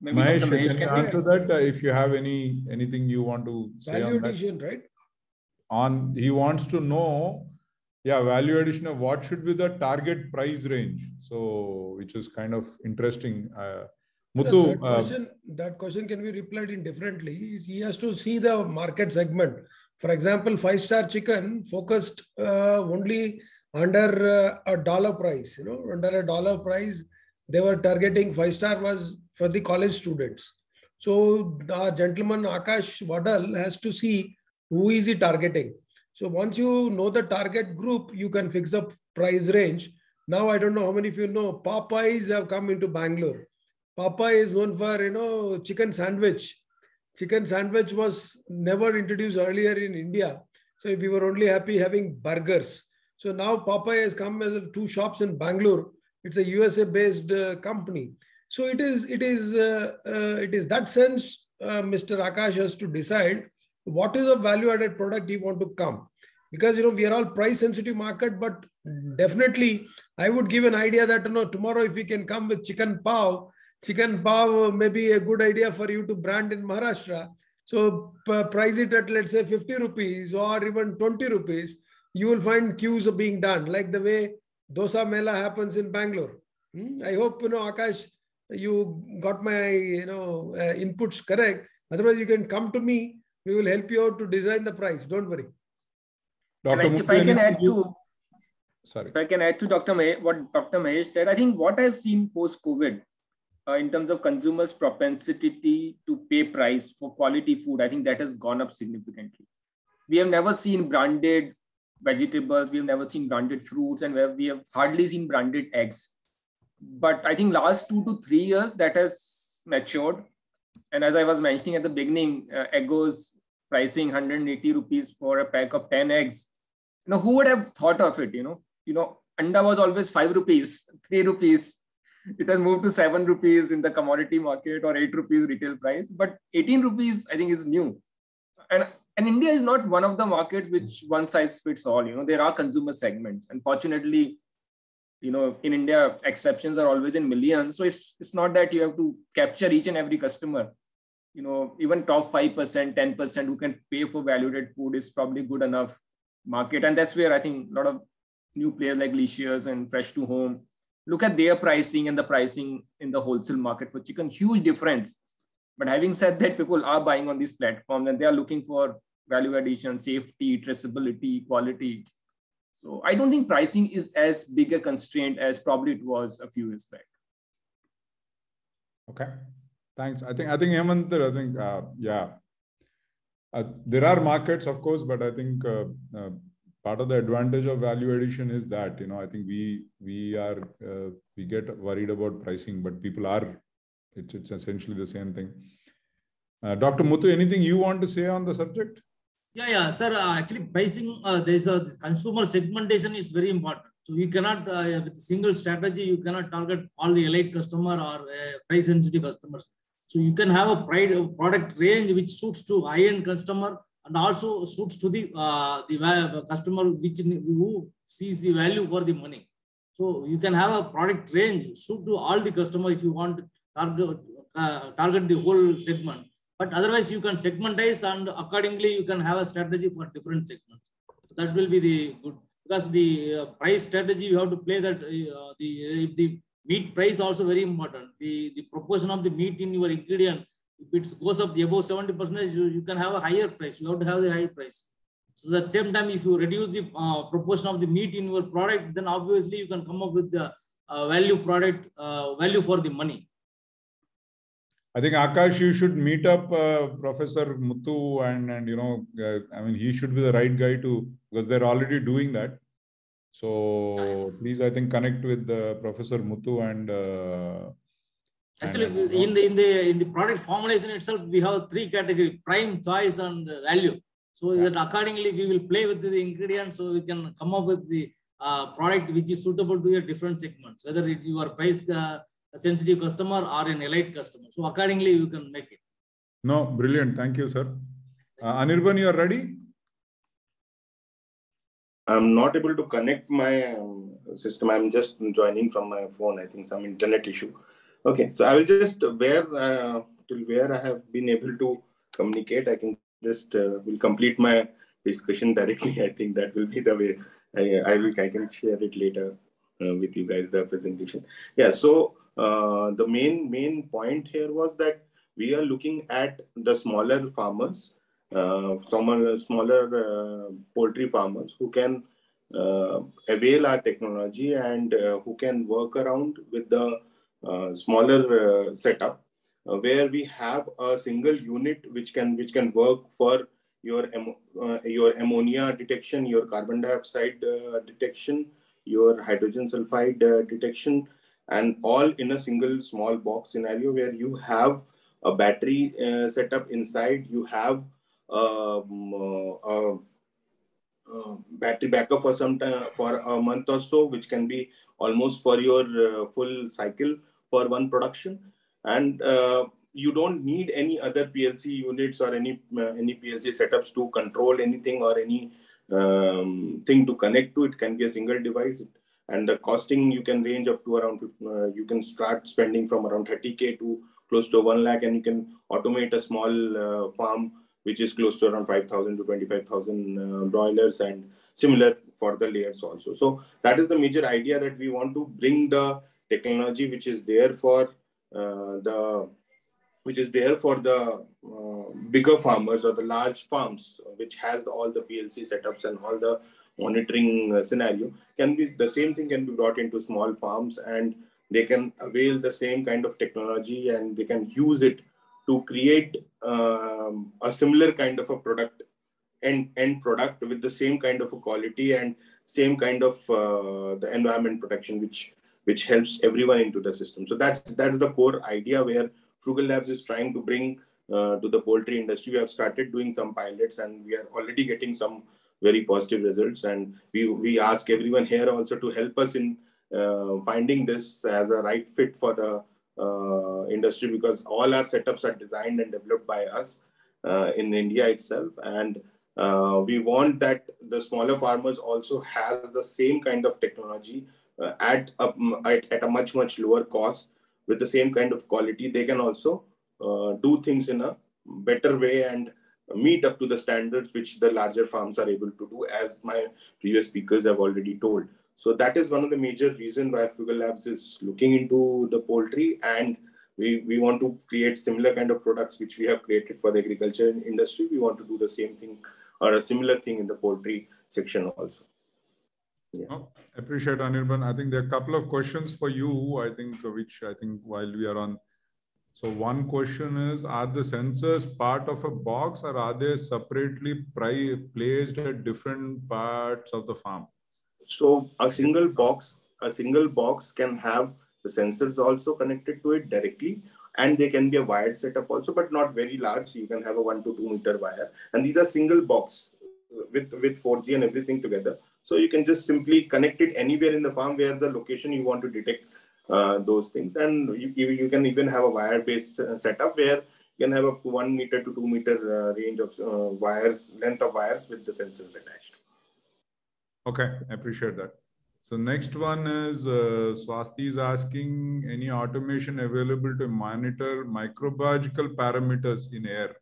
Maybe Mahesh, Dr. Mahesh can you answer that? If you have anything you want to say value on addition, that? right? He wants to know, value addition of what should be the target price range. So, which is kind of interesting. Muthu, that question can be replied in differently. He has to see the market segment. For example, 5-star chicken focused only under $1 price. Under $1 price, they were targeting 5-star was for the college students. So the gentleman Akash Wadal has to see who is he targeting. So once you know the target group, you can fix the price range. Now I don't know how many of you know Popeyes have come into Bangalore. Popeye is known for, chicken sandwich. Chicken sandwich was never introduced earlier in India. So we were only happy having burgers. So now Popeye has come as 2 shops in Bangalore. It's a USA-based company. So it is that sense, Mr. Akash has to decide what is a value-added product you want to come. Because, we are all price-sensitive market, but definitely I would give an idea that, tomorrow if we can come with chicken pav may be a good idea for you to brand in Maharashtra. So price it at, let's say, 50 rupees or even 20 rupees. You will find queues are being done, like the way Dosa Mela happens in Bangalore. I hope, Akash, you got my, inputs correct. Otherwise, you can come to me. We will help you out to design the price. Don't worry. If I can add to Dr. Mahesh, what Dr. Mahesh said, I think what I've seen post-COVID, in terms of consumers' propensity to pay price for quality food, I think that has gone up significantly. We have never seen branded vegetables, we have never seen branded fruits, and we have hardly seen branded eggs. But I think last 2 to 3 years, that has matured. And as I was mentioning at the beginning, Eggo's pricing 180 rupees for a pack of 10 eggs. who would have thought of it? Anda was always 5 rupees, 3 rupees. It has moved to 7 rupees in the commodity market or 8 rupees retail price, but 18 rupees, I think, is new. And India is not one of the markets which one size fits all. There are consumer segments. Unfortunately, in India, exceptions are always in millions. So it's not that you have to capture each and every customer. Even top 5%, 10% who can pay for value-added food is probably good enough market. And that's where I think a lot of new players like Licious and Fresh to Home look at their pricing and the pricing in the wholesale market for chicken, huge difference. But having said that, people are buying on these platforms and they are looking for value addition, safety, traceability, quality. So I don't think pricing is as big a constraint as probably it was a few years back. Okay, thanks. I think Hemant, there are markets, of course, but I think part of the advantage of value addition is that, I think we get worried about pricing, but people are, it's essentially the same thing. Dr. Muthu, anything you want to say on the subject? Yeah, sir. Actually, pricing, this consumer segmentation is very important. So you cannot, with a single strategy, you cannot target all the elite customer or price sensitive customers. So you can have a product range which suits to high-end customer and also suits to the customer who sees the value for the money. So you can have a product range suit to all the customer if you want to target the whole segment. But otherwise, you can segmentize and accordingly you can have a strategy for different segments. That will be the good, because the price strategy you have to play that the meat price also very important. The proportion of the meat in your ingredient, if it goes up above 70%, you can have a higher price. You have to have the high price. So at the same time, if you reduce the proportion of the meat in your product, then obviously you can come up with the value product, value for the money. I think Akash, you should meet up Professor Muthu and he should be the right guy because they're already doing that. So nice. Please, I think, connect with Professor Muthu and actually in the product formulation itself, we have 3 categories: prime, choice, and value. So that accordingly we will play with the ingredients, so we can come up with the product which is suitable to your different segments, whether it you are price a sensitive customer or an elite customer. So accordingly, you can make it. No, brilliant. Thank you, sir. Anirban, you are ready? I'm not able to connect my system. I'm just joining from my phone. I think some internet issue. Okay, so I will just till where I have been able to communicate, I can just will complete my discussion directly. I think that will be the way I can share it later with you guys, the presentation. Yeah, so the main point here was that we are looking at the smaller farmers, smaller poultry farmers who can avail our technology and who can work around with the smaller setup, where we have a single unit which can work for your ammonia detection, your carbon dioxide detection, your hydrogen sulfide detection, and all in a single small box scenario where you have a battery setup inside, you have battery backup for some time, for a month or so, which can be almost for your full cycle for one production. And you don't need any other PLC units or any PLC setups to control anything or any thing to connect to. It can be a single device. And the costing, you can range up to around, you can start spending from around 30K to close to 1 lakh, and you can automate a small farm which is close to around 5,000 to 25,000 broilers, and similar for the layers also. So that is the major idea, that we want to bring the technology which is there for the bigger farmers or the large farms, which has all the PLC setups and all the monitoring scenario. The same thing can be brought into small farms, and they can avail the same kind of technology and they can use it to create a similar kind of a product, end product with the same kind of a quality and same kind of the environment protection, which helps everyone into the system. So that's the core idea where Frugal Labs is trying to bring to the poultry industry. We have started doing some pilots and we are already getting some very positive results. And we ask everyone here also to help us in finding this as a right fit for the industry, because all our setups are designed and developed by us in India itself. And we want that the smaller farmers also has the same kind of technology at a much lower cost with the same kind of quality. They can also do things in a better way and meet up to the standards which the larger farms are able to do, as my previous speakers have already told. So that is one of the major reasons why Frugal Labs is looking into the poultry, and we want to create similar kind of products which we have created for the agriculture industry. We want to do the same thing or a similar thing in the poultry section also. Yeah. Oh, appreciate Anirban. I think there are a couple of questions for you, I think, which I think while we are on. So one question is, are the sensors part of a box or are they separately placed at different parts of the farm? So a single box can have the sensors also connected to it directly, and they can be a wired setup also, but not very large. You can have a 1 to 2 meter wire, and these are single box with 4G and everything together. So you can just simply connect it anywhere in the farm where the location you want to detect those things. And you can even have a wire-based setup where you can have a 1 meter to 2 meter range of length of wires with the sensors attached. Okay, I appreciate that. So next one is Swasti is asking, any automation available to monitor microbiological parameters in air?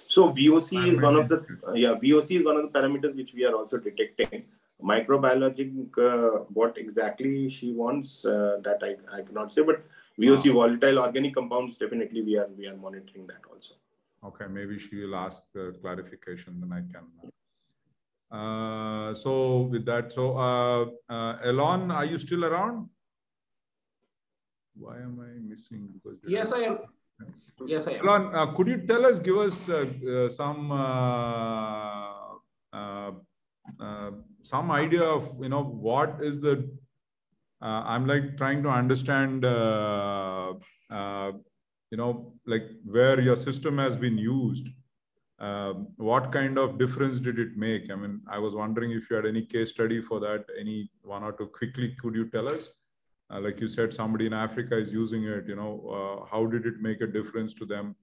So VOC is one of the VOC is one of the parameters which we are also detecting. Microbiologic, what exactly she wants, that I cannot say, but VOC, volatile organic compounds, definitely we are monitoring that also. Okay, maybe she will ask clarification, then I can. So with that, Elon, are you still around? Why am I missing? Because yes, I am. Yes, I am. Elon, could you give us some idea of what is the? I'm like trying to understand like where your system has been used. What kind of difference did it make? I mean, I was wondering if you had any case study for that, any one or two. Quickly, could you tell us? Like you said, somebody in Africa is using it, how did it make a difference to them?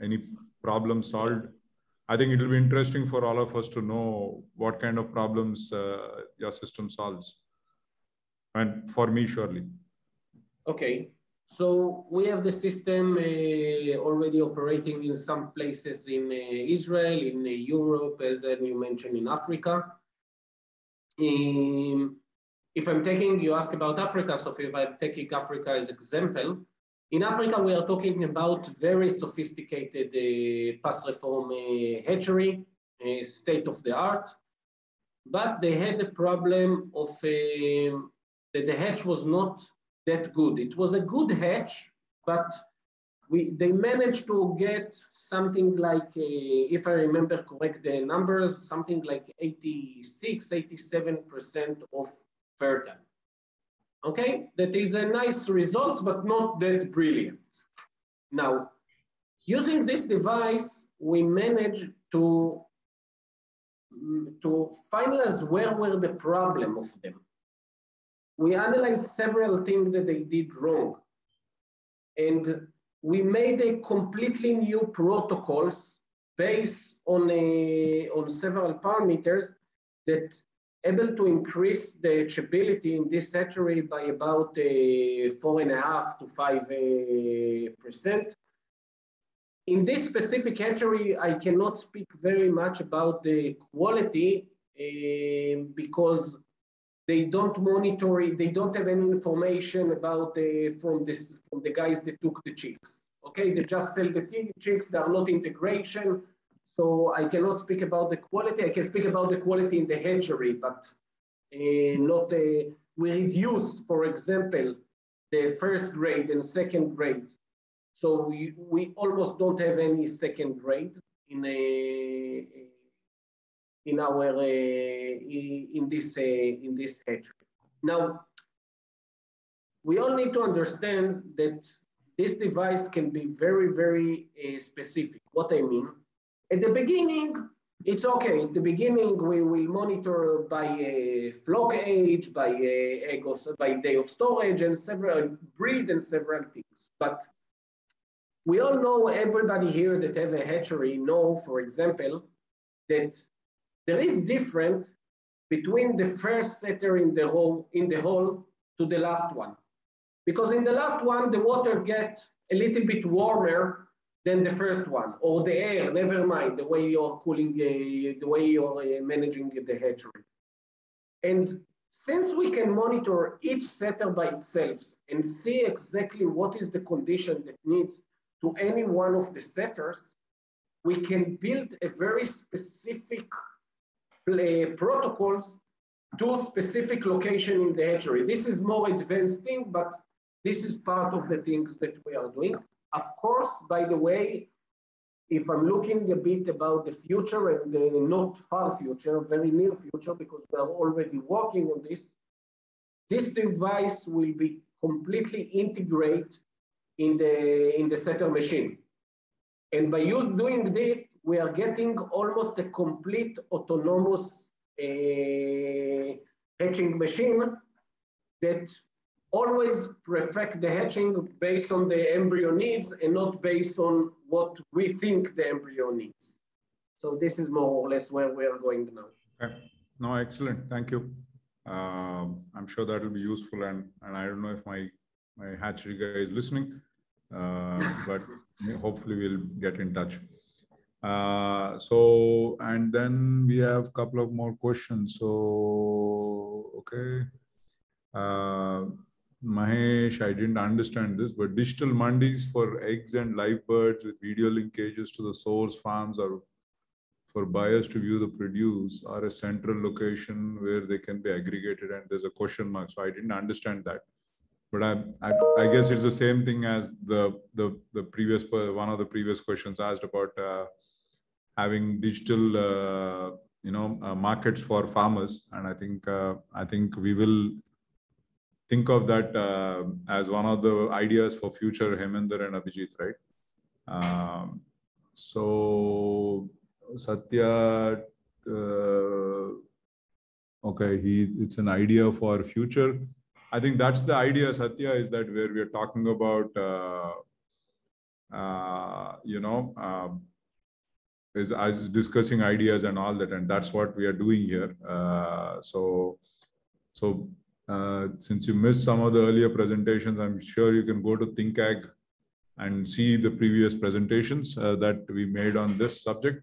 Any problem solved? I think it will be interesting for all of us to know what kind of problems your system solves. And for me, surely. Okay. So we have the system already operating in some places in Israel, in Europe, as you mentioned, in Africa. If I'm taking, you ask about Africa, so if I'm taking Africa as example, in Africa, we are talking about very sophisticated past reform hatchery, state of the art, but they had the problem of that the hatch was not that good. It was a good hatch, but they managed to get something like, if I remember correct the numbers, something like 86, 87% of fertile. Okay, that is a nice result, but not that brilliant. Now, using this device, we managed to finalize where were the problem of them. We analyzed several things that they did wrong. And we made a completely new protocols based on several parameters that able to increase the hatchability in this hatchery by about 4.5 to 5%. In this specific hatchery, I cannot speak very much about the quality because they don't monitor it. They don't have any information about from the guys that took the chicks. Okay, they just sell the chicks. They are not integration. So I cannot speak about the quality. I can speak about the quality in the hatchery, but not. We reduced, for example, the first grade and second grade. So we almost don't have any second grade in this hatchery. Now, we all need to understand that this device can be very, very specific. What I mean, at the beginning, it's okay. At the beginning, we will monitor by flock age, by by day of storage, and several breed and several things. But we all know, everybody here that have a hatchery know, for example, that there is difference between the first setter in the hole to the last one. Because in the last one, the water gets a little bit warmer than the first one, or the air, never mind, the way you're cooling, the way you're managing the hatchery. And since we can monitor each setter by itself and see exactly what is the condition that needs to any one of the setters, we can build a very specific protocols to specific location in the hatchery. This is more advanced thing, but this is part of the things that we are doing. Of course, by the way, if I'm looking a bit about the future and the not far future, very near future, because we are already working on this, this device will be completely integrated in the setter machine. And by doing this, we are getting almost a complete autonomous hatching machine that always perfect the hatching based on the embryo needs and not based on what we think the embryo needs. So this is more or less where we are going now. Okay. No, excellent. Thank you. I'm sure that will be useful, and I don't know if my hatchery guy is listening, but hopefully we'll get in touch. So, and then we have a couple of more questions. So, okay. Mahesh, I didn't understand this, but digital mandis for eggs and live birds with video linkages to the source farms or for buyers to view the produce are a central location where they can be aggregated, and there's a question mark. So I didn't understand that. But I guess it's the same thing as the previous one of the previous questions asked about having digital markets for farmers, and I think we will think of that as one of the ideas for future Heminder and Abhijit, right? So Satya, okay, it's an idea for future. I think that's the idea, Satya, is that where we are talking about, is discussing ideas and all that, and that's what we are doing here. Since you missed some of the earlier presentations, I'm sure you can go to ThinkAg and see the previous presentations that we made on this subject.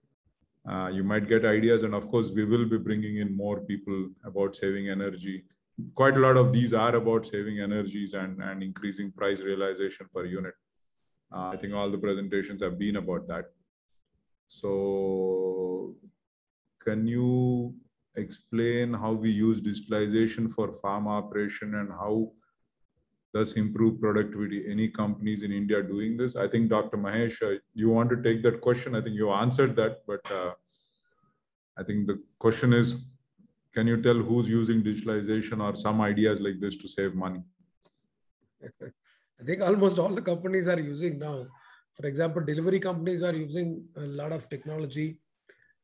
You might get ideas, and of course, we will be bringing in more people about saving energy. Quite a lot of these are about saving energies and increasing price realization per unit. I think all the presentations have been about that. So can you explain how we use digitalization for farm operation and how does improve productivity? Any companies in India doing this? I think Dr. Mahesh, you want to take that question? I think you answered that, but I think the question is, can you tell who's using digitalization or some ideas like this to save money? I think almost all the companies are using now. For example, delivery companies are using a lot of technology.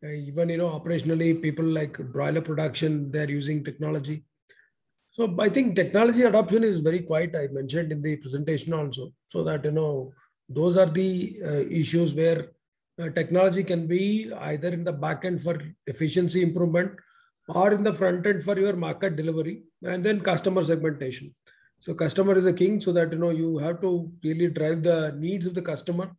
Even, operationally, people like broiler production, they're using technology. So I think technology adoption is very quiet. I mentioned in the presentation also, so that, those are the issues where technology can be either in the back end for efficiency improvement or in the front end for your market delivery, and then customer segmentation. So customer is the king, so that, you have to really drive the needs of the customer.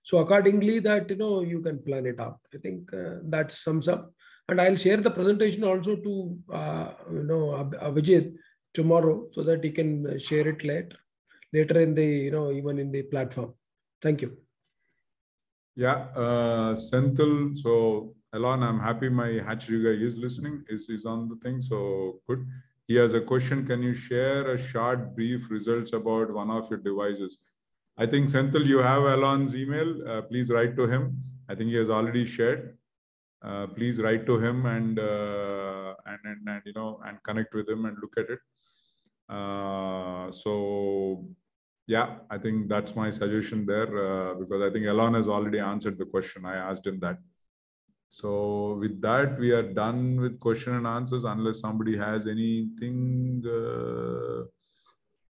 So accordingly that, you can plan it out. I think that sums up. And I'll share the presentation also to, Abhijit tomorrow, so that he can share it later in the, even in the platform. Thank you. Yeah, Senthil. So Elon, I'm happy my hatchery guy is listening, is on the thing. So good. He has a question. Can you share a short, brief results about one of your devices? I think Senthil, you have Elon's email. Please write to him. I think he has already shared. Please write to him and connect with him and look at it. So yeah, I think that's my suggestion there, because I think Elon has already answered the question. I asked him that. So with that, we are done with question and answers unless somebody has anything.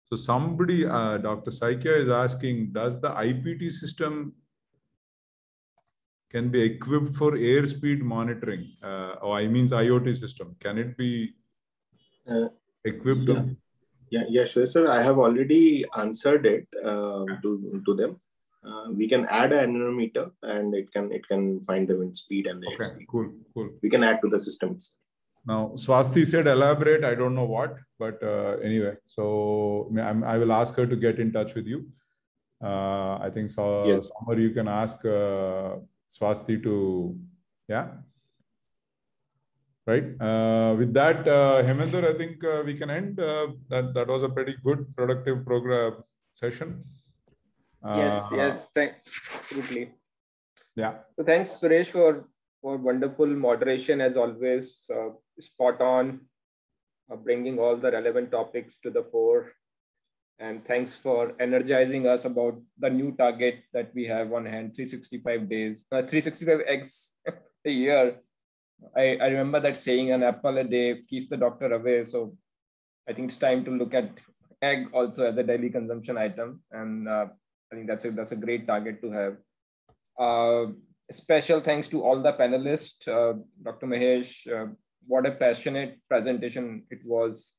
So somebody, Dr. Saikya is asking, does the IPT system can be equipped for airspeed monitoring? Or I mean IoT system. Can it be equipped? Yeah, sure, sir. I have already answered it to them. We can add an anemometer and it can find the wind speed and the airspeed. Cool. We can add to the systems. Now, Swasti said elaborate. I don't know what, but anyway, so I will ask her to get in touch with you. I think Yes. Somewhere you can ask Swasti to, yeah. Right. With that, Hemendra, I think we can end. That was a pretty good, productive program session. Yes, absolutely. Yeah. So thanks, Suresh, for wonderful moderation as always. Spot on, bringing all the relevant topics to the fore. And thanks for energizing us about the new target that we have on hand, 365 days, 365 eggs a year. I remember that saying, an apple a day keeps the doctor away. So I think it's time to look at egg also as a daily consumption item. And I think that's a great target to have. Special thanks to all the panelists, Dr. Mahesh. What a passionate presentation it was.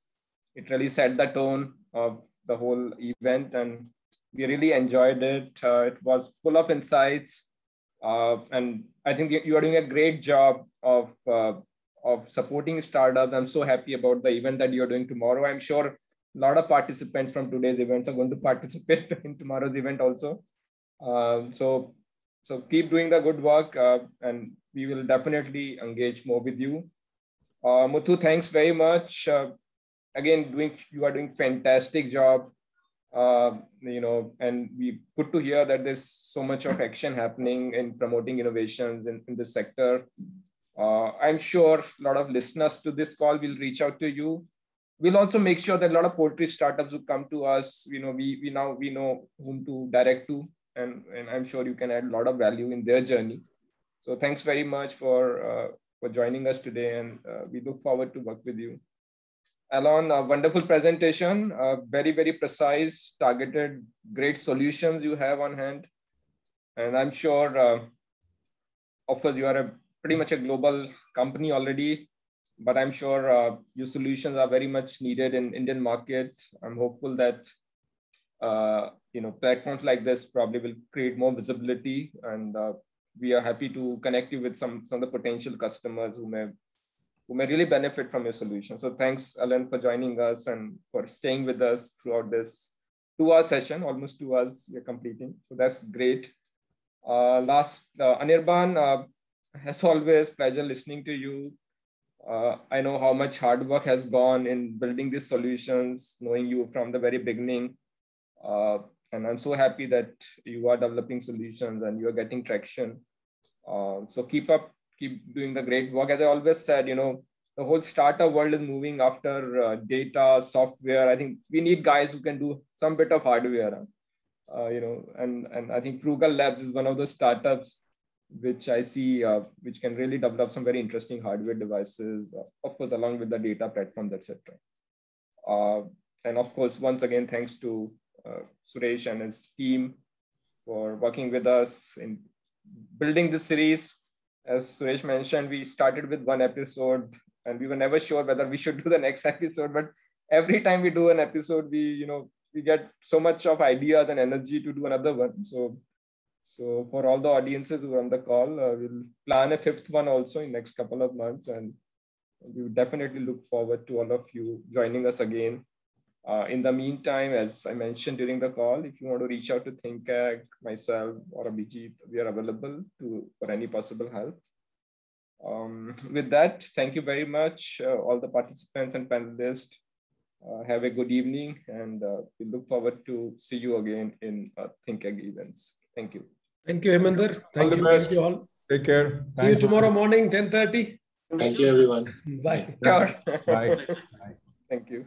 It really set the tone of the whole event and we really enjoyed it. It was full of insights. And I think you are doing a great job of supporting startups. I'm so happy about the event that you're doing tomorrow. I'm sure a lot of participants from today's events are going to participate in tomorrow's event also. So keep doing the good work and we will definitely engage more with you. Muthu, thanks very much. Again, you are doing fantastic job. And we good to hear that there's so much of action happening in promoting innovations in this sector. I'm sure a lot of listeners to this call will reach out to you. We'll also make sure that a lot of poultry startups who come to us, we know whom to direct to, and I'm sure you can add a lot of value in their journey. So thanks very much for joining us today, and we look forward to work with you. Alon, a wonderful presentation, very, very precise, targeted, great solutions you have on hand. And I'm sure, of course, you are pretty much a global company already, but I'm sure your solutions are very much needed in Indian market. I'm hopeful that, platforms like this probably will create more visibility, and we are happy to connect you with some of the potential customers who may really benefit from your solution. So thanks, Alan, for joining us and for staying with us throughout this 2-hour session, almost 2 hours we're completing. So that's great. Anirban, as always, pleasure listening to you. I know how much hard work has gone in building these solutions, knowing you from the very beginning. And I'm so happy that you are developing solutions and you are getting traction. So keep doing the great work. As I always said, the whole startup world is moving after data, software. I think we need guys who can do some bit of hardware, and I think Frugal Labs is one of those startups which I see, which can really develop some very interesting hardware devices, of course, along with the data platforms, etc. And of course, once again, thanks to Suresh and his team for working with us in building this series. As Suresh mentioned, we started with 1 episode and we were never sure whether we should do the next episode, but every time we do an episode, we get so much of ideas and energy to do another one. So for all the audiences who are on the call, we'll plan a 5th one also in next couple of months, and we would definitely look forward to all of you joining us again. In the meantime, as I mentioned during the call, if you want to reach out to ThinkAg, myself, or Abhijit, we are available for any possible help. With that, thank you very much, all the participants and panelists. Have a good evening, and we look forward to see you again in ThinkAg events. Thank you. Thank you, Hemendra. Thank you all. Take care. See you tomorrow morning, 10:30. Thank you, everyone. Bye. Bye. Bye. Thank you.